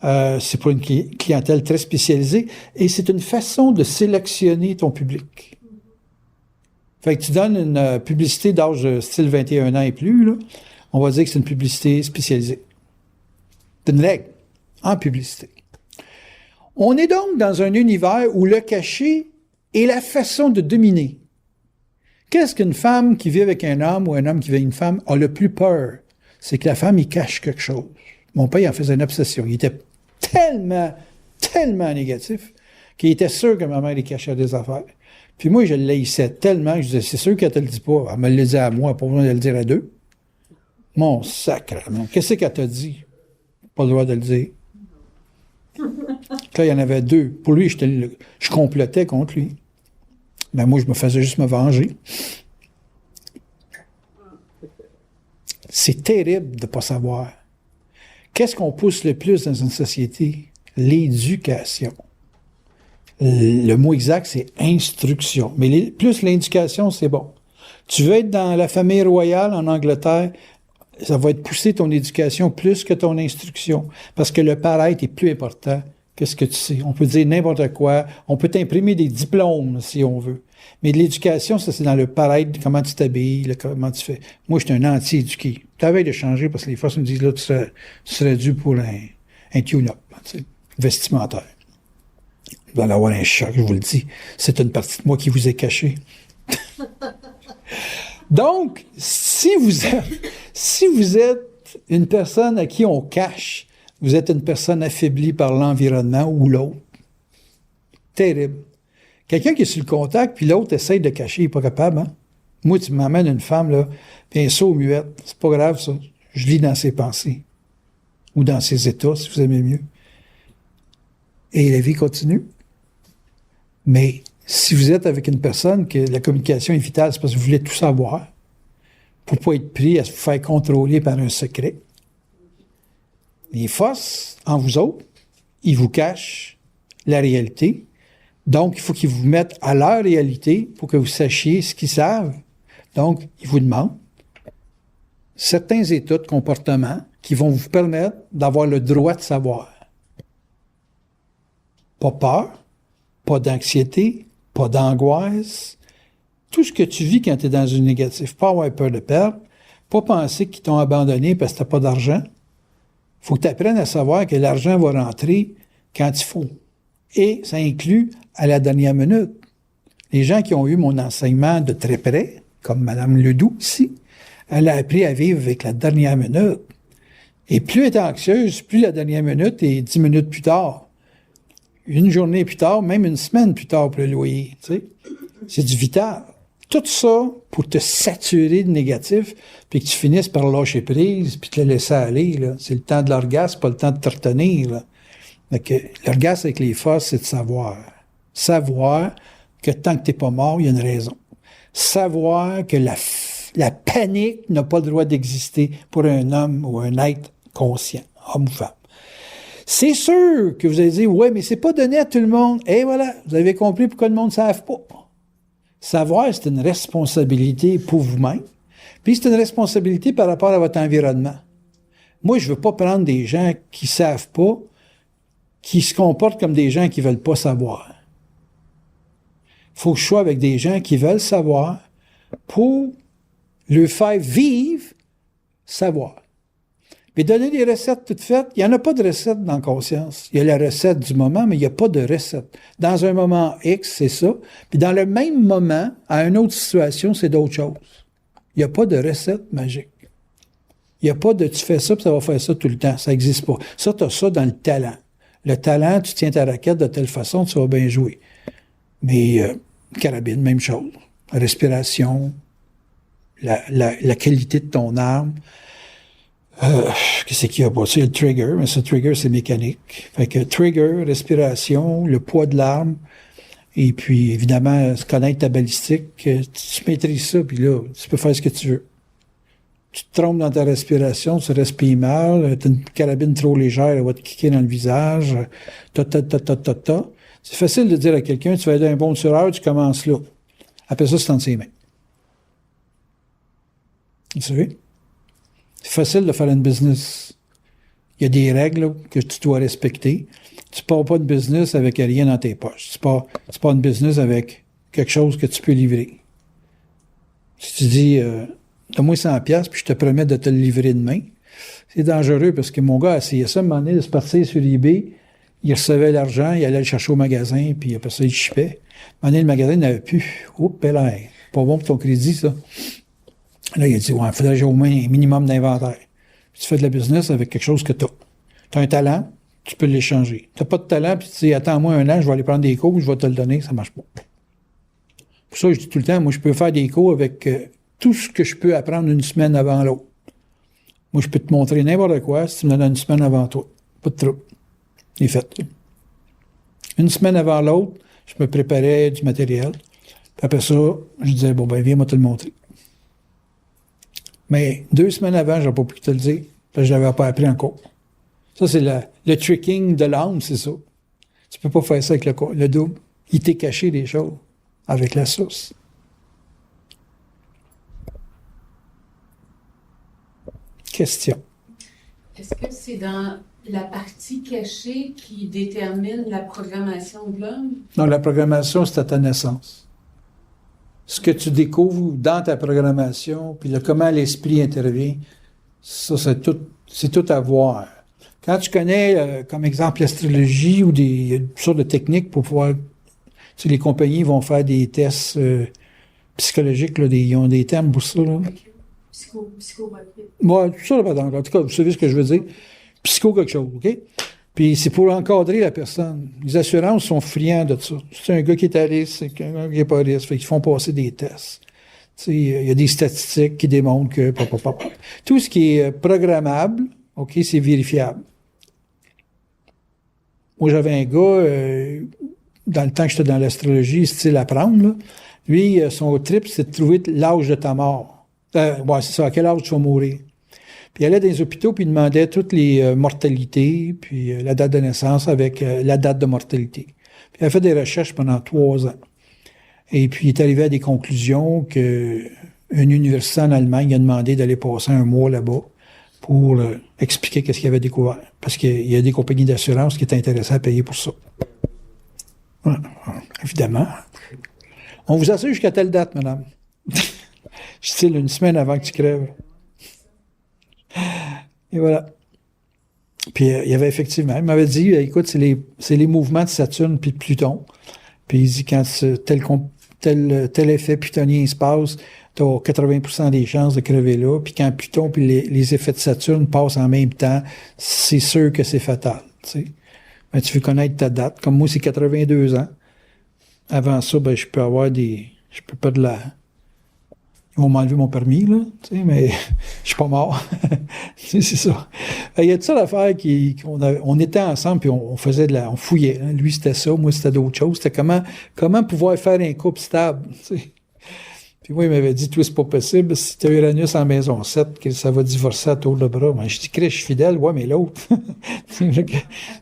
c'est pour une clientèle très spécialisée et c'est une façon de sélectionner ton public. Fait que tu donnes une publicité d'âge style 21 ans et plus, là, on va dire que c'est une publicité spécialisée. C'est une règle en publicité. On est donc dans un univers où le caché est la façon de dominer. Qu'est-ce qu'une femme qui vit avec un homme ou un homme qui vit avec une femme a le plus peur? C'est que la femme, il cache quelque chose. Mon père, il en faisait une obsession. Il était tellement négatif qu'il était sûr que ma mère, il cachait des affaires. Puis moi, je le laissais tellement que je disais, c'est sûr qu'elle te le dit pas. Elle me le dit à moi, pas besoin de le dire à deux. Mon sacrement. Qu'est-ce qu'elle t'a dit? Pas le droit de le dire. Là, il y en avait deux. Pour lui, je complotais contre lui. Mais moi, je me faisais juste me venger. C'est terrible de ne pas savoir. Qu'est-ce qu'on pousse le plus dans une société? L'éducation. Le mot exact, c'est instruction. Mais plus l'éducation, c'est bon. Tu veux être dans la famille royale en Angleterre, ça va être pousser ton éducation plus que ton instruction. Parce que le paraître est plus important que ce que tu sais. On peut dire n'importe quoi. On peut t'imprimer des diplômes, si on veut. Mais de l'éducation, ça, c'est dans le paraître, comment tu t'habilles, comment tu fais. Moi, je suis un anti-éduqué. T'avais de changer parce que les fois, ça me disent, là, tu serais dû pour un tune-up, tu sais, vestimentaire. Vous allez avoir un choc, je vous le dis. C'est une partie de moi qui vous est cachée. Donc, si vous êtes une personne à qui on cache, vous êtes une personne affaiblie par l'environnement ou l'autre. Terrible. Quelqu'un qui est sur le contact, puis l'autre essaye de cacher, il n'est pas capable, hein? Moi, tu m'amènes une femme, là, puis un saut muette. C'est pas grave, ça. Je lis dans ses pensées. Ou dans ses états, si vous aimez mieux. Et la vie continue. Mais si vous êtes avec une personne que la communication est vitale, c'est parce que vous voulez tout savoir, pour pas être pris à se faire contrôler par un secret. Les forces, en vous autres, ils vous cachent la réalité. Donc, il faut qu'ils vous mettent à leur réalité pour que vous sachiez ce qu'ils savent. Donc, ils vous demandent certains états de comportement qui vont vous permettre d'avoir le droit de savoir. Pas peur, pas d'anxiété, pas d'angoisse. Tout ce que tu vis quand tu es dans une négative. Pas avoir peur de perdre, pas penser qu'ils t'ont abandonné parce que tu n'as pas d'argent. Il faut que tu apprennes à savoir que l'argent va rentrer quand il faut. Et ça inclut à la dernière minute. Les gens qui ont eu mon enseignement de très près, comme Mme Ledoux ici, elle a appris à vivre avec la dernière minute. Et plus elle est anxieuse, plus la dernière minute est 10 minutes plus tard. Une journée plus tard, même une semaine plus tard pour le loyer. Tu sais. C'est du vital. Tout ça pour te saturer de négatif, puis que tu finisses par lâcher prise, puis te le laisser aller. Là. C'est le temps de l'orgasme, pas le temps de te retenir. Là. Donc, l'orgasme avec les forces, c'est de savoir. Savoir que tant que t'es pas mort, il y a une raison. Savoir que la panique n'a pas le droit d'exister pour un homme ou un être conscient, homme ou femme. C'est sûr que vous allez dire, ouais, mais c'est pas donné à tout le monde. Et voilà, vous avez compris pourquoi le monde ne savent pas. Savoir, c'est une responsabilité pour vous-même. Puis c'est une responsabilité par rapport à votre environnement. Moi, je veux pas prendre des gens qui savent pas, qui se comportent comme des gens qui veulent pas savoir. Il faut que je sois avec des gens qui veulent savoir pour leur faire vivre savoir. Mais donner des recettes toutes faites, il n'y en a pas de recette dans la conscience. Il y a la recette du moment, mais il n'y a pas de recette. Dans un moment X, c'est ça. Puis dans le même moment, à une autre situation, c'est d'autres choses. Il n'y a pas de recette magique. Il n'y a pas de tu fais ça, puis ça va faire ça tout le temps. Ça n'existe pas. Ça, tu as ça dans le talent. Le talent, tu tiens ta raquette de telle façon, tu vas bien jouer. Mais carabine, même chose. La respiration, la qualité de ton arme. Qu'est-ce qu'il y a pas? C'est le trigger, mais ce trigger, c'est mécanique. Fait que trigger, respiration, le poids de l'arme, et puis, évidemment, se connaître ta balistique, tu maîtrises ça, puis là, tu peux faire ce que tu veux. Tu te trompes dans ta respiration, tu respires mal, tu as une carabine trop légère, elle va te kicker dans le visage, ta. C'est facile de dire à quelqu'un, tu vas être un bon tireur, tu commences là. Après ça, c'est dans ses mains. Vous savez? C'est facile de faire une business. Il y a des règles là, que tu dois respecter. Tu ne pars pas de business avec rien dans tes poches. Tu pars une business avec quelque chose que tu peux livrer. Si tu dis, donne-moi 100$, puis je te promets de te le livrer demain, c'est dangereux parce que mon gars a essayé ça, à un moment donné, de se partir sur eBay. Il recevait l'argent, il allait le chercher au magasin, puis après ça, il chipait. À un moment donné, le magasin n'avait plus. Oups, là, pas bon pour ton crédit, ça. Là, il a dit, ouais, il faudrait que j'ai au moins un minimum d'inventaire. Puis tu fais de la business avec quelque chose que tu as. Tu as un talent, tu peux l'échanger. Tu n'as pas de talent, puis tu dis, attends-moi un an, je vais aller prendre des cours, je vais te le donner, ça ne marche pas. Pour ça, je dis tout le temps, moi, je peux faire des cours avec tout ce que je peux apprendre une semaine avant l'autre. Moi, je peux te montrer n'importe quoi si tu me le donnes une semaine avant toi. Pas de trouble. C'est fait. Une semaine avant l'autre, je me préparais du matériel. Puis après ça, je disais, bon, ben, viens, moi te le montrer. Mais 2 semaines avant, je n'aurais pas pu te le dire, parce que je ne l'avais pas appris encore. Ça, c'est le tricking de l'âme, c'est ça. Tu peux pas faire ça avec le double. Il t'est caché des choses avec la source. Question. Est-ce que c'est dans la partie cachée qui détermine la programmation de l'homme? Non, la programmation, c'est à ta naissance. Ce que tu découvres dans ta programmation, puis comment l'esprit intervient, ça, c'est tout à voir. Quand tu connais, comme exemple, l'astrologie ou des sortes de techniques pour pouvoir... Tu sais, les compagnies vont faire des tests psychologiques, là, ils ont des termes pour ça. Là. Psychomotrice. Ouais, tout ça, là, en tout cas, vous savez ce que je veux dire. Psycho quelque chose, OK? Puis c'est pour encadrer la personne. Les assurances sont friands de ça. C'est un gars qui est à risque, c'est un gars qui n'est pas à risque. Fait qu'ils font passer des tests. Tu sais, il y a des statistiques qui démontrent que... Tout ce qui est programmable, OK, c'est vérifiable. Moi, j'avais un gars, dans le temps que j'étais dans l'astrologie, style apprendre, là, lui, son trip, c'est de trouver l'âge de ta mort. Ouais, c'est ça, à quel âge tu vas mourir. Puis il allait dans les hôpitaux, puis il demandait toutes les mortalités, puis la date de naissance avec la date de mortalité. Puis il a fait des recherches pendant 3 ans. Et puis il est arrivé à des conclusions que une université en Allemagne a demandé d'aller passer un mois là-bas pour expliquer qu'est-ce qu'il avait découvert. Parce qu'il y a des compagnies d'assurance qui étaient intéressées à payer pour ça. Ouais, évidemment. On vous assure jusqu'à telle date, madame. Style une semaine avant que tu crèves. Et voilà. Puis il y avait effectivement, il m'avait dit, écoute, c'est les mouvements de Saturne puis de Pluton. Puis il dit, quand tel effet plutonien se passe, tu as 80% des chances de crever là. Puis quand Pluton puis les effets de Saturne passent en même temps, c'est sûr que c'est fatal. Tu sais. Ben, tu veux connaître ta date. Comme moi, c'est 82 ans. Avant ça, ben, je peux pas de la... Ils vont m'enlever mon permis, là, tu sais, mais je suis pas mort. C'est ça. Il y a de ça l'affaire on était ensemble, puis on faisait on fouillait. Hein. Lui, c'était ça, moi, c'était d'autres choses. C'était comment pouvoir faire un couple stable, tu sais. Puis moi, il m'avait dit, toi, c'est pas possible. Si tu as Uranus en maison 7, que ça va divorcer à tour de bras. Ben, je dis, je suis fidèle, ouais, mais l'autre.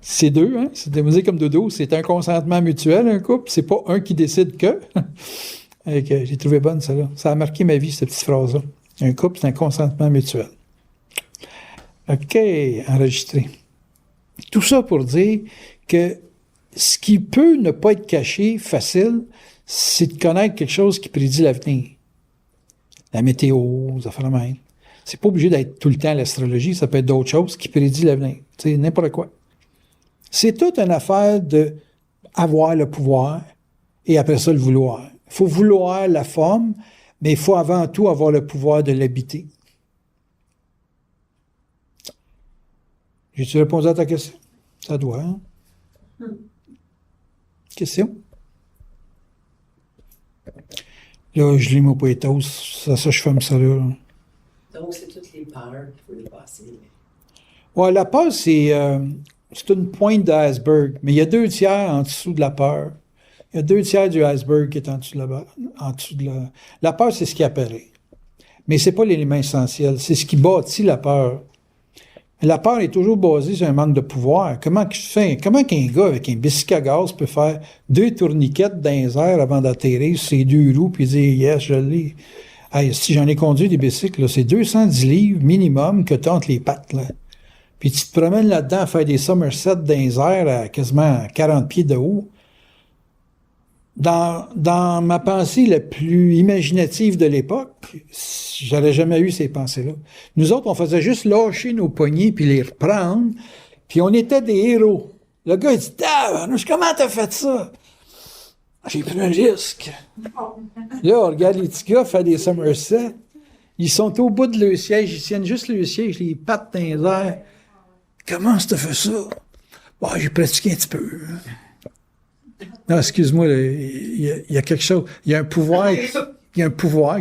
C'est deux, hein. C'est des musiques comme dodo. C'est un consentement mutuel, un couple. C'est pas un qui décide que. J'ai trouvé bonne, celle-là. Ça a marqué ma vie, cette petite phrase-là. Un couple, c'est un consentement mutuel. OK, enregistré. Tout ça pour dire que ce qui peut ne pas être caché facile, c'est de connaître quelque chose qui prédit l'avenir. La météo, les affaires de même. C'est pas obligé d'être tout le temps l'astrologie, ça peut être d'autres choses qui prédit l'avenir. Tu sais, n'importe quoi. C'est toute une affaire de avoir le pouvoir et après ça, le vouloir. Il faut vouloir la forme, mais il faut avant tout avoir le pouvoir de l'habiter. J'ai-tu répondu à ta question? Ça doit, hein? Question? Là, je lis mon poétos. Ça, je ferme ça là. Donc, c'est toutes les peurs qu'il faut dépasser. Ouais, la peur, c'est une pointe d'iceberg, mais il y a 2/3 en dessous de la peur. Il y a 2/3 du iceberg qui est en dessous de la... La peur, c'est ce qui apparaît. Mais c'est pas l'élément essentiel. C'est ce qui bâtit la peur. La peur est toujours basée sur un manque de pouvoir. Comment qu'un gars avec un bicycle à gaz peut faire 2 tourniquettes dans les airs avant d'atterrir sur ses 2 roues puis dire « Yes, je l'ai ». Hey, si j'en ai conduit des bicycles, là, c'est 210 livres minimum que tu as entre les pattes. Là. Puis tu te promènes là-dedans à faire des somersets dans les airs à quasiment 40 pieds de haut. Dans ma pensée la plus imaginative de l'époque, j'aurais jamais eu ces pensées-là. Nous autres, on faisait juste lâcher nos poignets puis les reprendre, puis on était des héros. Le gars, il dit « Tabarnouche, comment t'as fait ça? » J'ai pris un risque. Là, on regarde les petits gars faire des somersets. Ils sont au bout de leur siège, ils tiennent juste le siège, les pattes dans les airs. Comment t'as fait ça? Bon, j'ai pratiqué un petit peu. Non, excuse-moi, il y a quelque chose. Il y a un pouvoir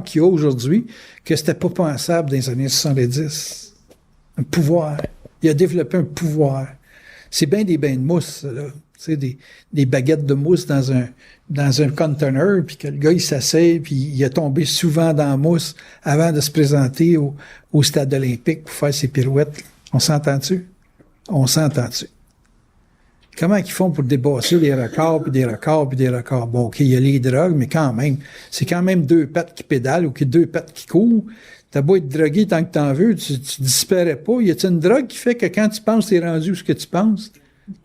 qu'il y a aujourd'hui que c'était pas pensable dans les années 70. Un pouvoir. Il a développé un pouvoir. C'est bien des bains de mousse, là. Tu sais, des baguettes de mousse dans un conteneur, puis que le gars, il s'assied, puis il a tombé souvent dans la mousse avant de se présenter au stade olympique pour faire ses pirouettes. On s'entend-tu? On s'entend-tu? Comment ils font pour débasser des records, puis des records, puis des records? Bon, OK, il y a les drogues, mais quand même, c'est quand même 2 pattes qui pédalent ou 2 pattes qui courent. T'as beau être drogué tant que t'en veux, tu disparais pas. Y a-t-il une drogue qui fait que quand tu penses, t'es rendu où ce que tu penses?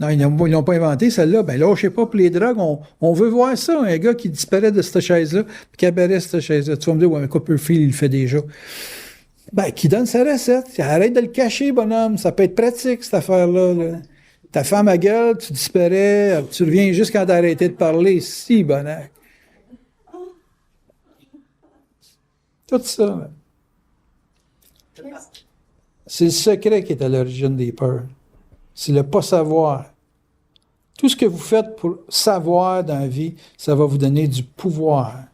Non, ils l'ont pas inventé, celle-là. Ben, lâchez pas pour les drogues. On veut voir ça, un gars qui disparaît de cette chaise-là, puis qui apparaît cette chaise-là. Tu vas me dire, ouais, mais Copperfield, il le fait déjà. Ben, qui donne sa recette. Arrête de le cacher, bonhomme. Ça peut être pratique, cette affaire-là, là. Ta femme à gueule, tu disparais, tu reviens juste quand t'as arrêté de parler. Si, bonac. Tout ça, là. C'est le secret qui est à l'origine des peurs. C'est le pas savoir. Tout ce que vous faites pour savoir dans la vie, ça va vous donner du pouvoir.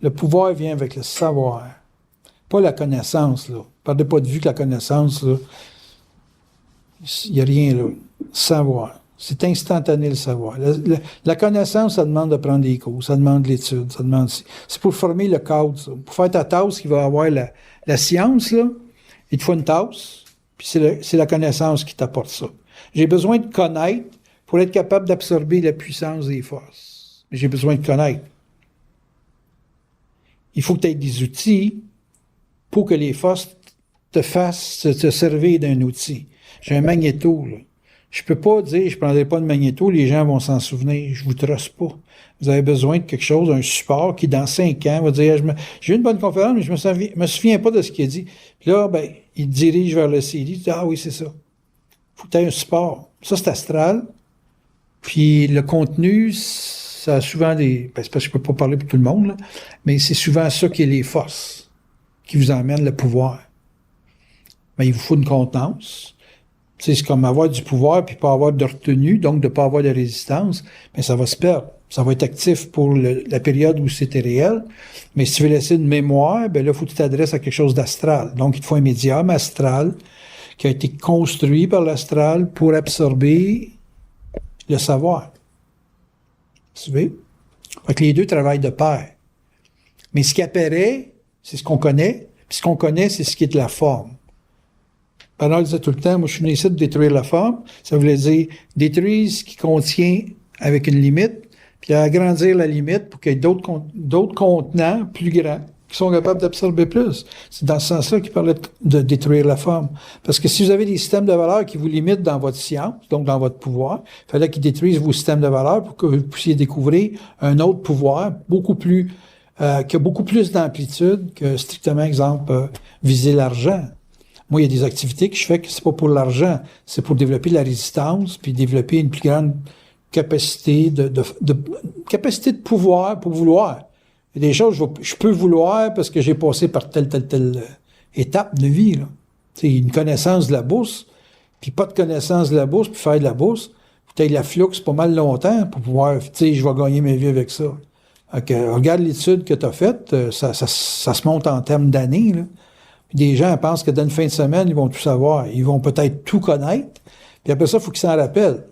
Le pouvoir vient avec le savoir. Pas la connaissance, là. Perdez pas de vue que la connaissance, là, il n'y a rien là. Savoir. C'est instantané le savoir. La connaissance, ça demande de prendre des cours, ça demande de l'étude, ça demande... C'est pour former le cadre, ça. Pour faire ta tasse qui va avoir la science, là, il te faut une tasse, puis c'est la connaissance qui t'apporte ça. J'ai besoin de connaître pour être capable d'absorber la puissance des forces. Mais j'ai besoin de connaître. Il faut que tu aies des outils pour que les forces te fassent te servir d'un outil. J'ai un magnéto, là. Je peux pas dire, je prendrai pas de magnéto, les gens vont s'en souvenir. Je vous trosse pas. Vous avez besoin de quelque chose, un support qui, dans 5 ans, va dire, j'ai eu une bonne conférence, mais je me souviens pas de ce qu'il a dit. Puis là, ben, il dirige vers le CD. Il dit, ah oui, c'est ça. Faut que tu aies un support. Ça, c'est astral. Puis le contenu, ça a souvent des... Ben, c'est parce que je peux pas parler pour tout le monde, là, mais c'est souvent ça qui est les forces qui vous emmènent le pouvoir. Ben, il vous faut une contenance. C'est comme avoir du pouvoir puis pas avoir de retenue, donc de pas avoir de résistance, mais ça va se perdre. Ça va être actif pour la période où c'était réel, mais si tu veux laisser une mémoire, ben là, il faut que tu t'adresses à quelque chose d'astral. Donc, il te faut un médium astral qui a été construit par l'astral pour absorber le savoir. Tu vois? Fait que les deux travaillent de pair. Mais ce qui apparaît, c'est ce qu'on connaît, puis ce qu'on connaît, c'est ce qui est de la forme. Bernard disait tout le temps, moi je suis venu ici de détruire la forme, ça voulait dire détruire ce qui contient avec une limite, puis à agrandir la limite pour qu'il y ait d'autres contenants plus grands qui sont capables d'absorber plus. C'est dans ce sens-là qu'il parlait de détruire la forme. Parce que si vous avez des systèmes de valeurs qui vous limitent dans votre science, donc dans votre pouvoir, il fallait qu'ils détruisent vos systèmes de valeurs pour que vous puissiez découvrir un autre pouvoir beaucoup plus qui a beaucoup plus d'amplitude que strictement, exemple, viser l'argent. Moi, il y a des activités que je fais que c'est pas pour l'argent, c'est pour développer la résistance, puis développer une plus grande capacité capacité de pouvoir pour vouloir. Il y a des choses, je peux vouloir parce que j'ai passé par telle étape de vie, là. Tu sais, une connaissance de la bourse, puis pas de connaissance de la bourse, puis faire de la bourse, peut-être la flux pas mal longtemps pour pouvoir, tu sais, je vais gagner ma vie avec ça. Okay, regarde l'étude que tu as faite, ça se monte en termes d'années, là. Puis des gens pensent que dans une fin de semaine, ils vont tout savoir. Ils vont peut-être tout connaître, puis après ça, il faut qu'ils s'en rappellent.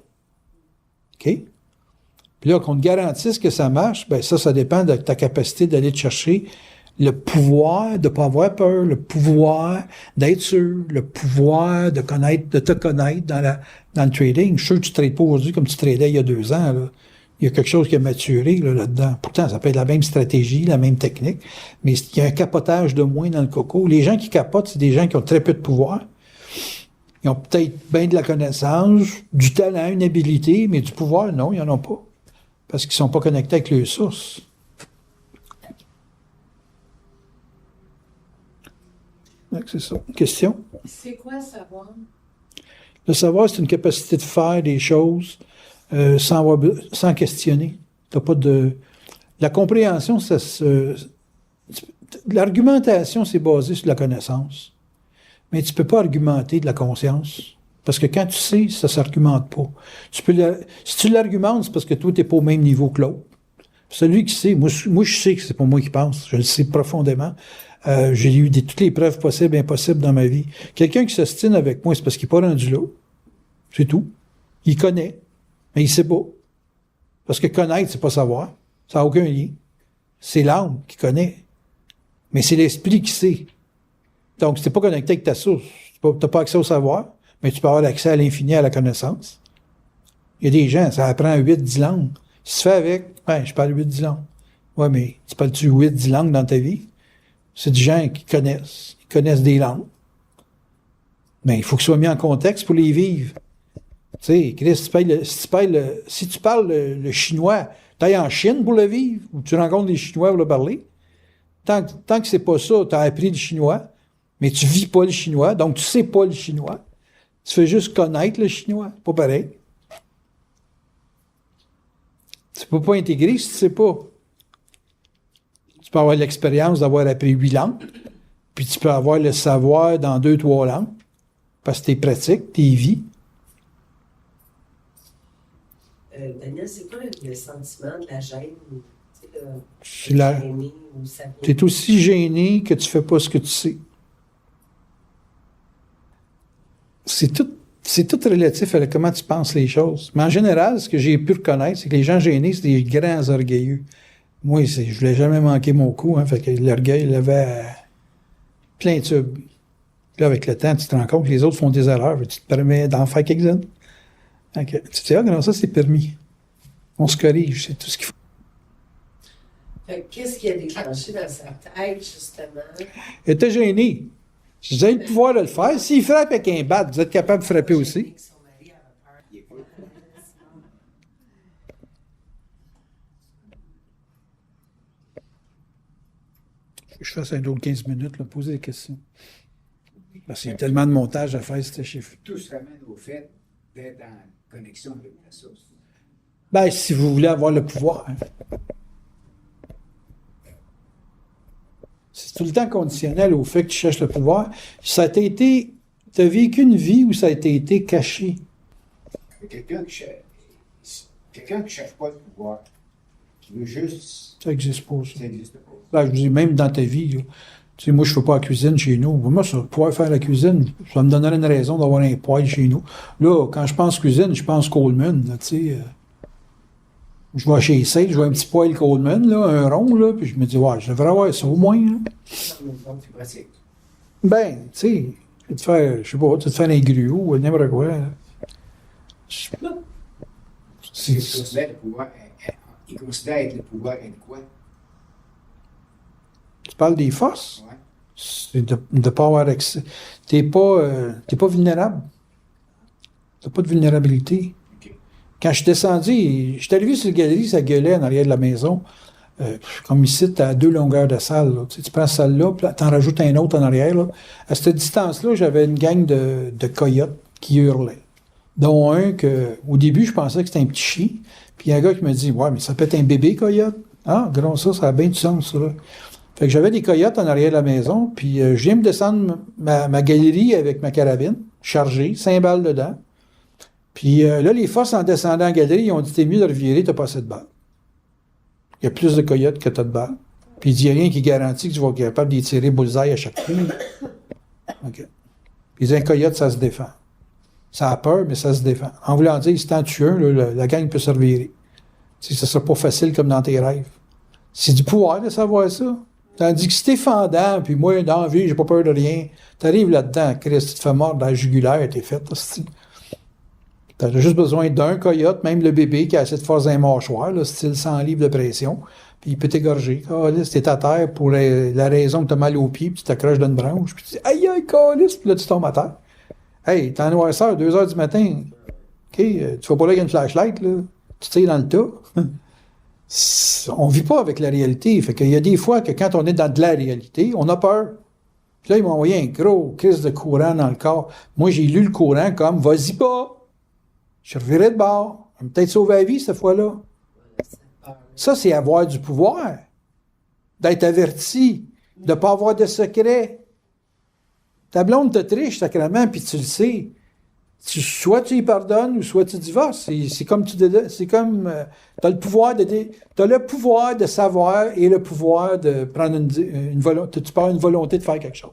OK? Puis là, qu'on te garantisse que ça marche, ben ça dépend de ta capacité d'aller te chercher le pouvoir de pas avoir peur, le pouvoir d'être sûr, le pouvoir de te connaître dans le trading. Je suis sûr que tu ne trades pas aujourd'hui comme tu tradais il y a 2 ans, là. Il y a quelque chose qui a maturé là-dedans. Pourtant, ça peut être la même stratégie, la même technique, mais il y a un capotage de moins dans le coco. Les gens qui capotent, c'est des gens qui ont très peu de pouvoir. Ils ont peut-être bien de la connaissance, du talent, une habilité, mais du pouvoir, non, ils n'en ont pas. Parce qu'ils ne sont pas connectés avec leurs sources. Donc, c'est ça. Question? C'est quoi savoir? Le savoir, c'est une capacité de faire des choses sans questionner. T'as pas de... La compréhension, l'argumentation, c'est basé sur la connaissance. Mais tu peux pas argumenter de la conscience. Parce que quand tu sais, ça s'argumente pas. Si tu l'argumentes, c'est parce que toi, t'es pas au même niveau que l'autre. Celui qui sait, moi, je sais que c'est pas moi qui pense. Je le sais profondément. J'ai eu toutes les preuves possibles et impossibles dans ma vie. Quelqu'un qui s'ostine avec moi, c'est parce qu'il n'est pas rendu là. C'est tout. Il connaît. Mais il sait pas. Parce que connaître, c'est pas savoir. Ça n'a aucun lien. C'est l'âme qui connaît. Mais c'est l'esprit qui sait. Donc, si t'es pas connecté avec ta source, t'as pas accès au savoir, mais tu peux avoir accès à l'infini, à la connaissance. Il y a des gens, ça apprend 8-10 langues. Si tu fais avec, je parle 8-10 langues. Ouais, mais tu parles-tu 8-10 langues dans ta vie? C'est des gens qui connaissent. Ils connaissent des langues. Mais il faut qu'ils soient mis en contexte pour les vivre. Tu sais, Chris, si tu parles le chinois, t'ailles en Chine pour le vivre, ou tu rencontres des Chinois pour le parler. Tant que c'est pas ça, t'as appris le chinois, mais tu vis pas le chinois, donc tu sais pas le chinois. Tu fais juste connaître le chinois. Pas pareil. Tu peux pas intégrer si tu sais pas. Tu peux avoir l'expérience d'avoir appris 8 langues, puis tu peux avoir le savoir dans 2-3 langues, parce que t'es pratique, t'es vis. Daniel, c'est quoi le sentiment de la gêne? Tu es aussi gêné que tu fais pas ce que tu sais. C'est tout relatif à comment tu penses les choses. Mais en général, ce que j'ai pu reconnaître, c'est que les gens gênés, c'est des grands orgueilleux. Moi, je voulais jamais manquer mon coup, fait que l'orgueil, il avait plein de tubes. Puis là, avec le temps, tu te rends compte que les autres font des erreurs, tu te permets d'en faire quelques-unes. Tu te dis, grâce à ça, c'est permis. On se corrige, c'est tout ce qu'il faut. Qu'est-ce qui a déclenché dans sa tête, justement? Il était gêné. Je disais, le pouvoir de le faire. S'il frappe avec un bat, vous êtes capable de frapper aussi. Je fasse un autre 15 minutes, là, poser des questions. Parce qu'il y a tellement de montage à faire, c'était chiffre. Tout se ramène au fait d'être en connexion avec la source. Ben, si vous voulez avoir le pouvoir. Hein. C'est tout le temps conditionnel au fait que tu cherches le pouvoir. Ça a été... Tu as vécu une vie où ça a été caché. Quelqu'un qui ne cherche pas le pouvoir, qui veut juste... Ça n'existe pas, ça. Ça n'existe pas. Ben, je vous dis, même dans ta vie, là, tu sais, moi, je ne fais pas la cuisine chez nous. Moi, ça, pouvoir faire la cuisine, ça me donnerait une raison d'avoir un poêle chez nous. Là, quand je pense cuisine, je pense Coleman, là, tu sais... Je vais chez Sale, je vois un petit poêle Coleman, là, un rond, là, puis je me dis, ouais, je devrais avoir ça au moins. Là. C'est pratique. Ben, tu sais, tu vas te faire, je sais pas, tu vas te faire un gruau ou n'importe quoi. C'est le pouvoir il considère être le pouvoir adéquat. Tu parles des forces? Ouais. C'est de ne pas avoir accès. T'es pas vulnérable. T'as pas de vulnérabilité. OK. Quand je suis descendu, je suis arrivé sur la galerie, ça gueulait en arrière de la maison. Comme ici, tu as 2 longueurs de salle. Là. Tu prends celle-là, puis tu en rajoutes un autre en arrière. Là. À cette distance-là, j'avais une gang de coyotes qui hurlaient. Dont un que, au début, je pensais que c'était un petit chien. Puis il y a un gars qui me dit, ouais, mais ça peut être un bébé coyote. Ah, gros, ça a bien du sens, ça. Là. Fait que j'avais des coyotes en arrière de la maison. Puis je viens me descendre ma galerie avec ma carabine, chargée, 5 balles dedans. Puis là, les forces, en descendant en galerie, ils ont dit, t'es mieux de revirer, t'as pas assez de balles. Il y a plus de coyotes que t'as de balles. Puis il dit, il n'y a rien qui garantit que tu vas être capable d'y tirer bullseye à chaque coup. OK. Puis un coyote, ça se défend. Ça a peur, mais ça se défend. En voulant dire, si t'en tues un, là, la gang peut se revirer. Tu sais, ça sera pas facile comme dans tes rêves. C'est du pouvoir de savoir ça. Tandis que si t'es fendant, puis moi, dans la vie, j'ai pas peur de rien, t'arrives là-dedans, Christ, tu te fais mordre dans la jugulaire, t'es fait, hostie. T'as juste besoin d'un coyote, même le bébé qui a assez de force d'un mâchoire, là, style 100 livres de pression, puis il peut t'égorger. Calice, t'es à terre pour la raison que t'as mal aux pieds, puis tu t'accroches d'une branche, puis tu dis « Aïe, aïe, calice », puis là, tu tombes à terre. Hey, t'es en noirceur, 2 heures du matin. OK, tu vas pas là avec une flashlight, là. Tu tires dans le tas. On vit pas avec la réalité. Fait qu'il y a des fois que quand on est dans de la réalité, on a peur. Puis là, ils m'ont envoyé un gros crise de courant dans le corps. Moi, j'ai lu le courant comme « Vas-y pas! » Je revirais de bord. On va peut-être sauver la vie cette fois-là. Ça, c'est avoir du pouvoir. D'être averti. De ne pas avoir de secret. Ta blonde te triche, sacrément, puis tu le sais. Soit tu y pardonnes, ou soit tu divorces. C'est comme c'est comme t'as le pouvoir t'as le pouvoir de savoir et le pouvoir de prendre une volonté. Tu peux avoir une volonté de faire quelque chose.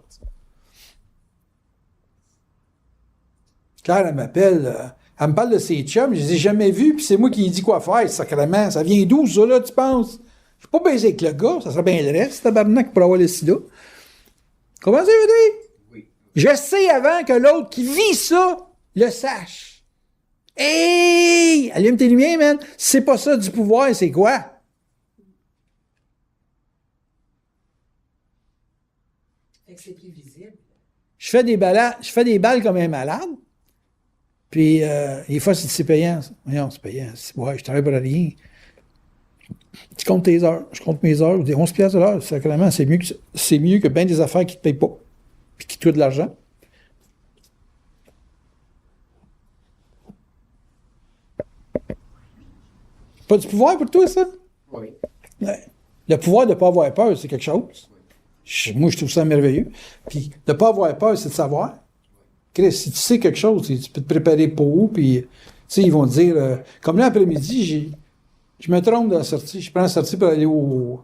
Claire, elle m'appelle. Elle me parle de ses chums, je les ai jamais vus, puis c'est moi qui lui dis quoi faire, sacrément. Ça vient d'où, ça, là, tu penses? Je suis pas baisé avec le gars, ça serait bien le reste, tabarnak, pour avoir le sida. Comment ça veut dire? Oui. Je sais avant que l'autre qui vit ça le sache. Hey! Allume tes lumières, man. Si c'est pas ça du pouvoir, c'est quoi? Fait que c'est plus visible. Je fais des balles comme un malade. Puis, des fois, c'est payant. Ça. Voyons, c'est payant. Ouais, je travaille pour rien. Tu comptes tes heures. Je compte mes heures. Des 11 piastres de l'heure. Sacrément, c'est mieux que bien des affaires qui ne te payent pas. Puis qui te coûtent de l'argent. Pas du pouvoir pour toi, ça? Oui. Ouais. Le pouvoir de ne pas avoir peur, c'est quelque chose. Moi, je trouve ça merveilleux. Puis, de ne pas avoir peur, c'est de savoir. Chris, si tu sais quelque chose, tu peux te préparer pour, puis, tu sais, ils vont te dire, comme là, après-midi, je me trompe dans la sortie, je prends la sortie pour aller au...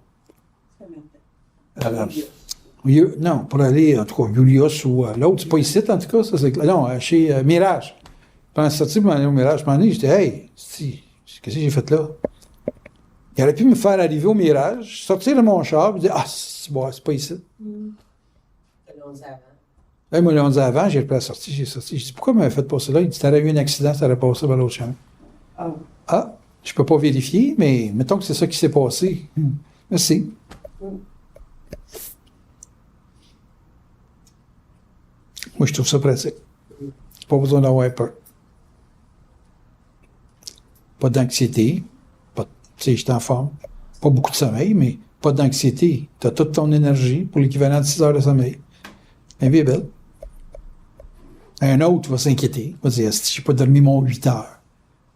non, pour aller, en tout cas, Julius ou l'autre, c'est pas ici, en tout cas, ça, c'est... Non, chez Mirage. Je prends la sortie pour aller au Mirage. Je m'en ai, j'étais, hey, qu'est-ce que j'ai fait là? Il aurait pu me faire arriver au Mirage, sortir de mon char, et dire, c'est pas ici. Là, ils me l'ont dit avant, j'ai repris la sortie, j'ai sorti. Je dis, pourquoi m'avait fait passer là? Il dit, t'aurais eu un accident, t'aurais passé par l'autre chemin. Je peux pas vérifier, mais mettons que c'est ça qui s'est passé. Merci. Moi, je trouve ça pratique. Pas besoin d'avoir peur. Pas d'anxiété. Tu sais, je suis en forme. Pas beaucoup de sommeil, mais pas d'anxiété. Tu as toute ton énergie pour l'équivalent de 6 heures de sommeil. La vie est belle. Un autre va s'inquiéter. Va dire, je n'ai pas dormi mon 8 heures.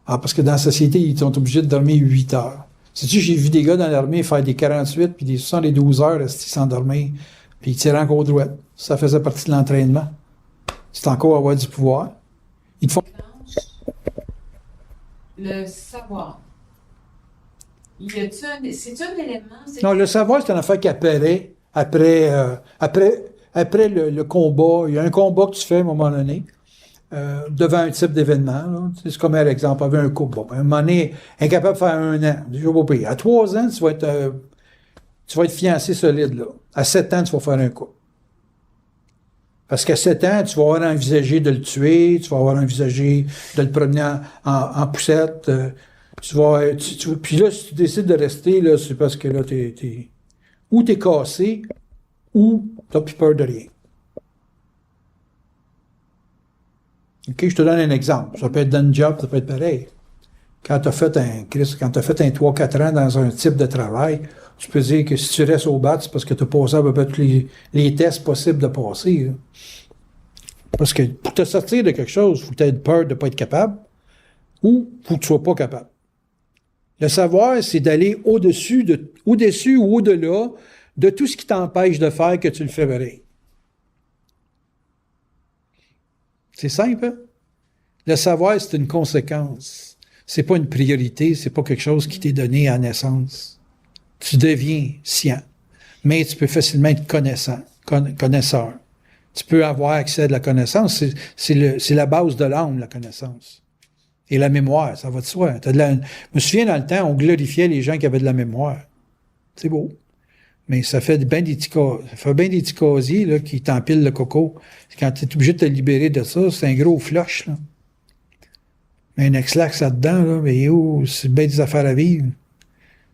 Parce que dans la société, ils sont obligés de dormir 8 heures. Sais-tu, j'ai vu des gars dans l'armée faire des 48 puis des 72 heures sans dormir, puis ils tiraient encore droit. Ça faisait partie de l'entraînement. C'est encore avoir du pouvoir. Ils te font... Le savoir. C'est un élément? Non, le savoir, c'est une affaire qui apparaît après le combat. Il y a un combat que tu fais à un moment donné devant un type d'événement. Là. C'est comme un exemple, avec un couple. Bon, à un moment donné, incapable de faire 1 an. Déjà pas pire. À 3 ans, tu vas être fiancé solide. Là. À 7 ans, tu vas faire un couple. Parce qu'à 7 ans, tu vas avoir envisagé de le tuer, tu vas avoir envisagé de le promener en poussette, Puis là, si tu décides de rester, là, c'est parce que là, ou t'es cassé, ou t'as plus peur de rien. OK, je te donne un exemple. Ça peut être dans une job, ça peut être pareil. Quand tu as fait un 3-4 ans dans un type de travail, tu peux dire que si tu restes au bat, c'est parce que tu as passé à peu près tous les tests possibles de passer. Là. Parce que pour te sortir de quelque chose, il faut que tu aies peur de ne pas être capable ou il faut que tu ne sois pas capable. Le savoir, c'est d'aller au-dessus ou au-delà de tout ce qui t'empêche de faire que tu le fais pareil. C'est simple, hein? Le savoir, c'est une conséquence. C'est pas une priorité, c'est pas quelque chose qui t'est donné à naissance. Tu deviens sciant, mais tu peux facilement être connaisseur. Tu peux avoir accès à de la connaissance, c'est la base de l'âme, la connaissance. Et la mémoire, ça va de soi. Je me souviens, dans le temps, on glorifiait les gens qui avaient de la mémoire. C'est beau. Mais ça fait bien des petits casiers là, qui t'empilent le coco. Quand tu es obligé de te libérer de ça, c'est un gros flush. Là. Mais un ex-lax là-dedans, là, mais c'est bien des affaires à vivre.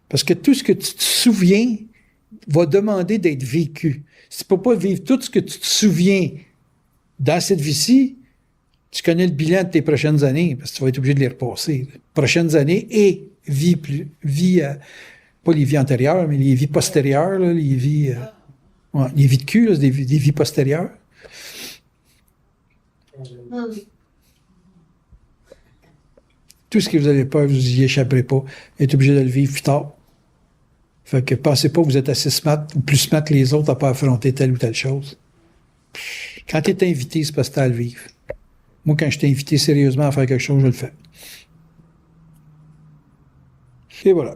Parce que tout ce que tu te souviens va demander d'être vécu. Si tu ne peux pas vivre tout ce que tu te souviens dans cette vie-ci, tu connais le bilan de tes prochaines années, parce que tu vas être obligé de les repasser. Prochaines années et pas les vies antérieures, mais les vies postérieures, là, les vies de cul, là, c'est des vies postérieures. Tout ce que vous avez peur, vous y échapperez pas. Vous êtes obligé de le vivre plus tard. Fait que pensez pas que vous êtes assez smart ou plus smart que les autres à pas affronter telle ou telle chose. Quand tu es invité, c'est parce que tu as à le vivre. Moi, quand je t'ai invité sérieusement à faire quelque chose, je le fais. Et voilà.